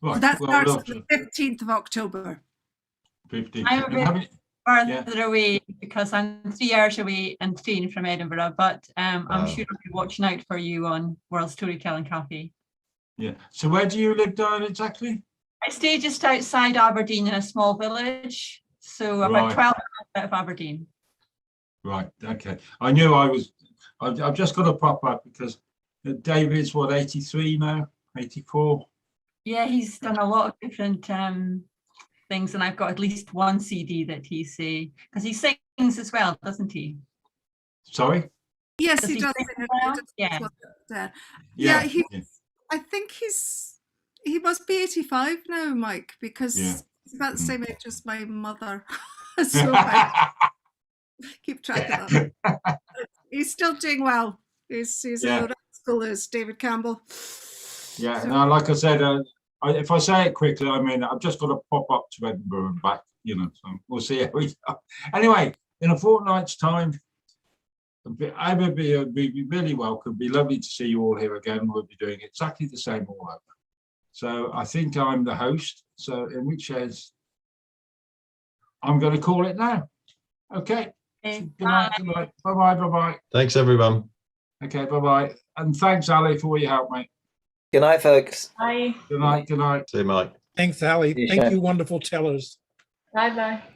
Right. So that starts on the 15th of October. 15th. I'm a bit further away because I'm 3 hours away and train from Edinburgh, but I'm sure I'll be watching out for you on World Storytelling Cafe. Yeah. So where do you live, Diane, exactly? I stay just outside Aberdeen in a small village, so about 12 miles out of Aberdeen. Right. Okay. I knew I've just got to pop up because David's what, 83 now, 84. Yeah, he's done a lot of different things, and I've got at least one CD that he's because he sings as well, doesn't he? Sorry? Yes, he does. Well? Yeah. I think he must be 85 now, Mike, because he's about the same age as my mother. So I keep track of that. He's still doing well. He's old school as David Campbell. Yeah, so, no, like I said, if I say it quickly, I mean, I've just got to pop up to Edinburgh and back, so we'll see how we go. Anyway, in a fortnight's time, I would be really welcome. It'd be lovely to see you all here again. We'll be doing exactly the same all over. So I think I'm the host. So in which case, I'm going to call it now. Okay. Good night. Good night. Bye-bye. Bye-bye. Thanks, everyone. Okay. Bye-bye. And thanks, Ali, for all your help, mate. Good night, folks. Bye. Good night. Good night. See you, Mike. Thanks, Ali. Thank you, wonderful tellers. Bye bye.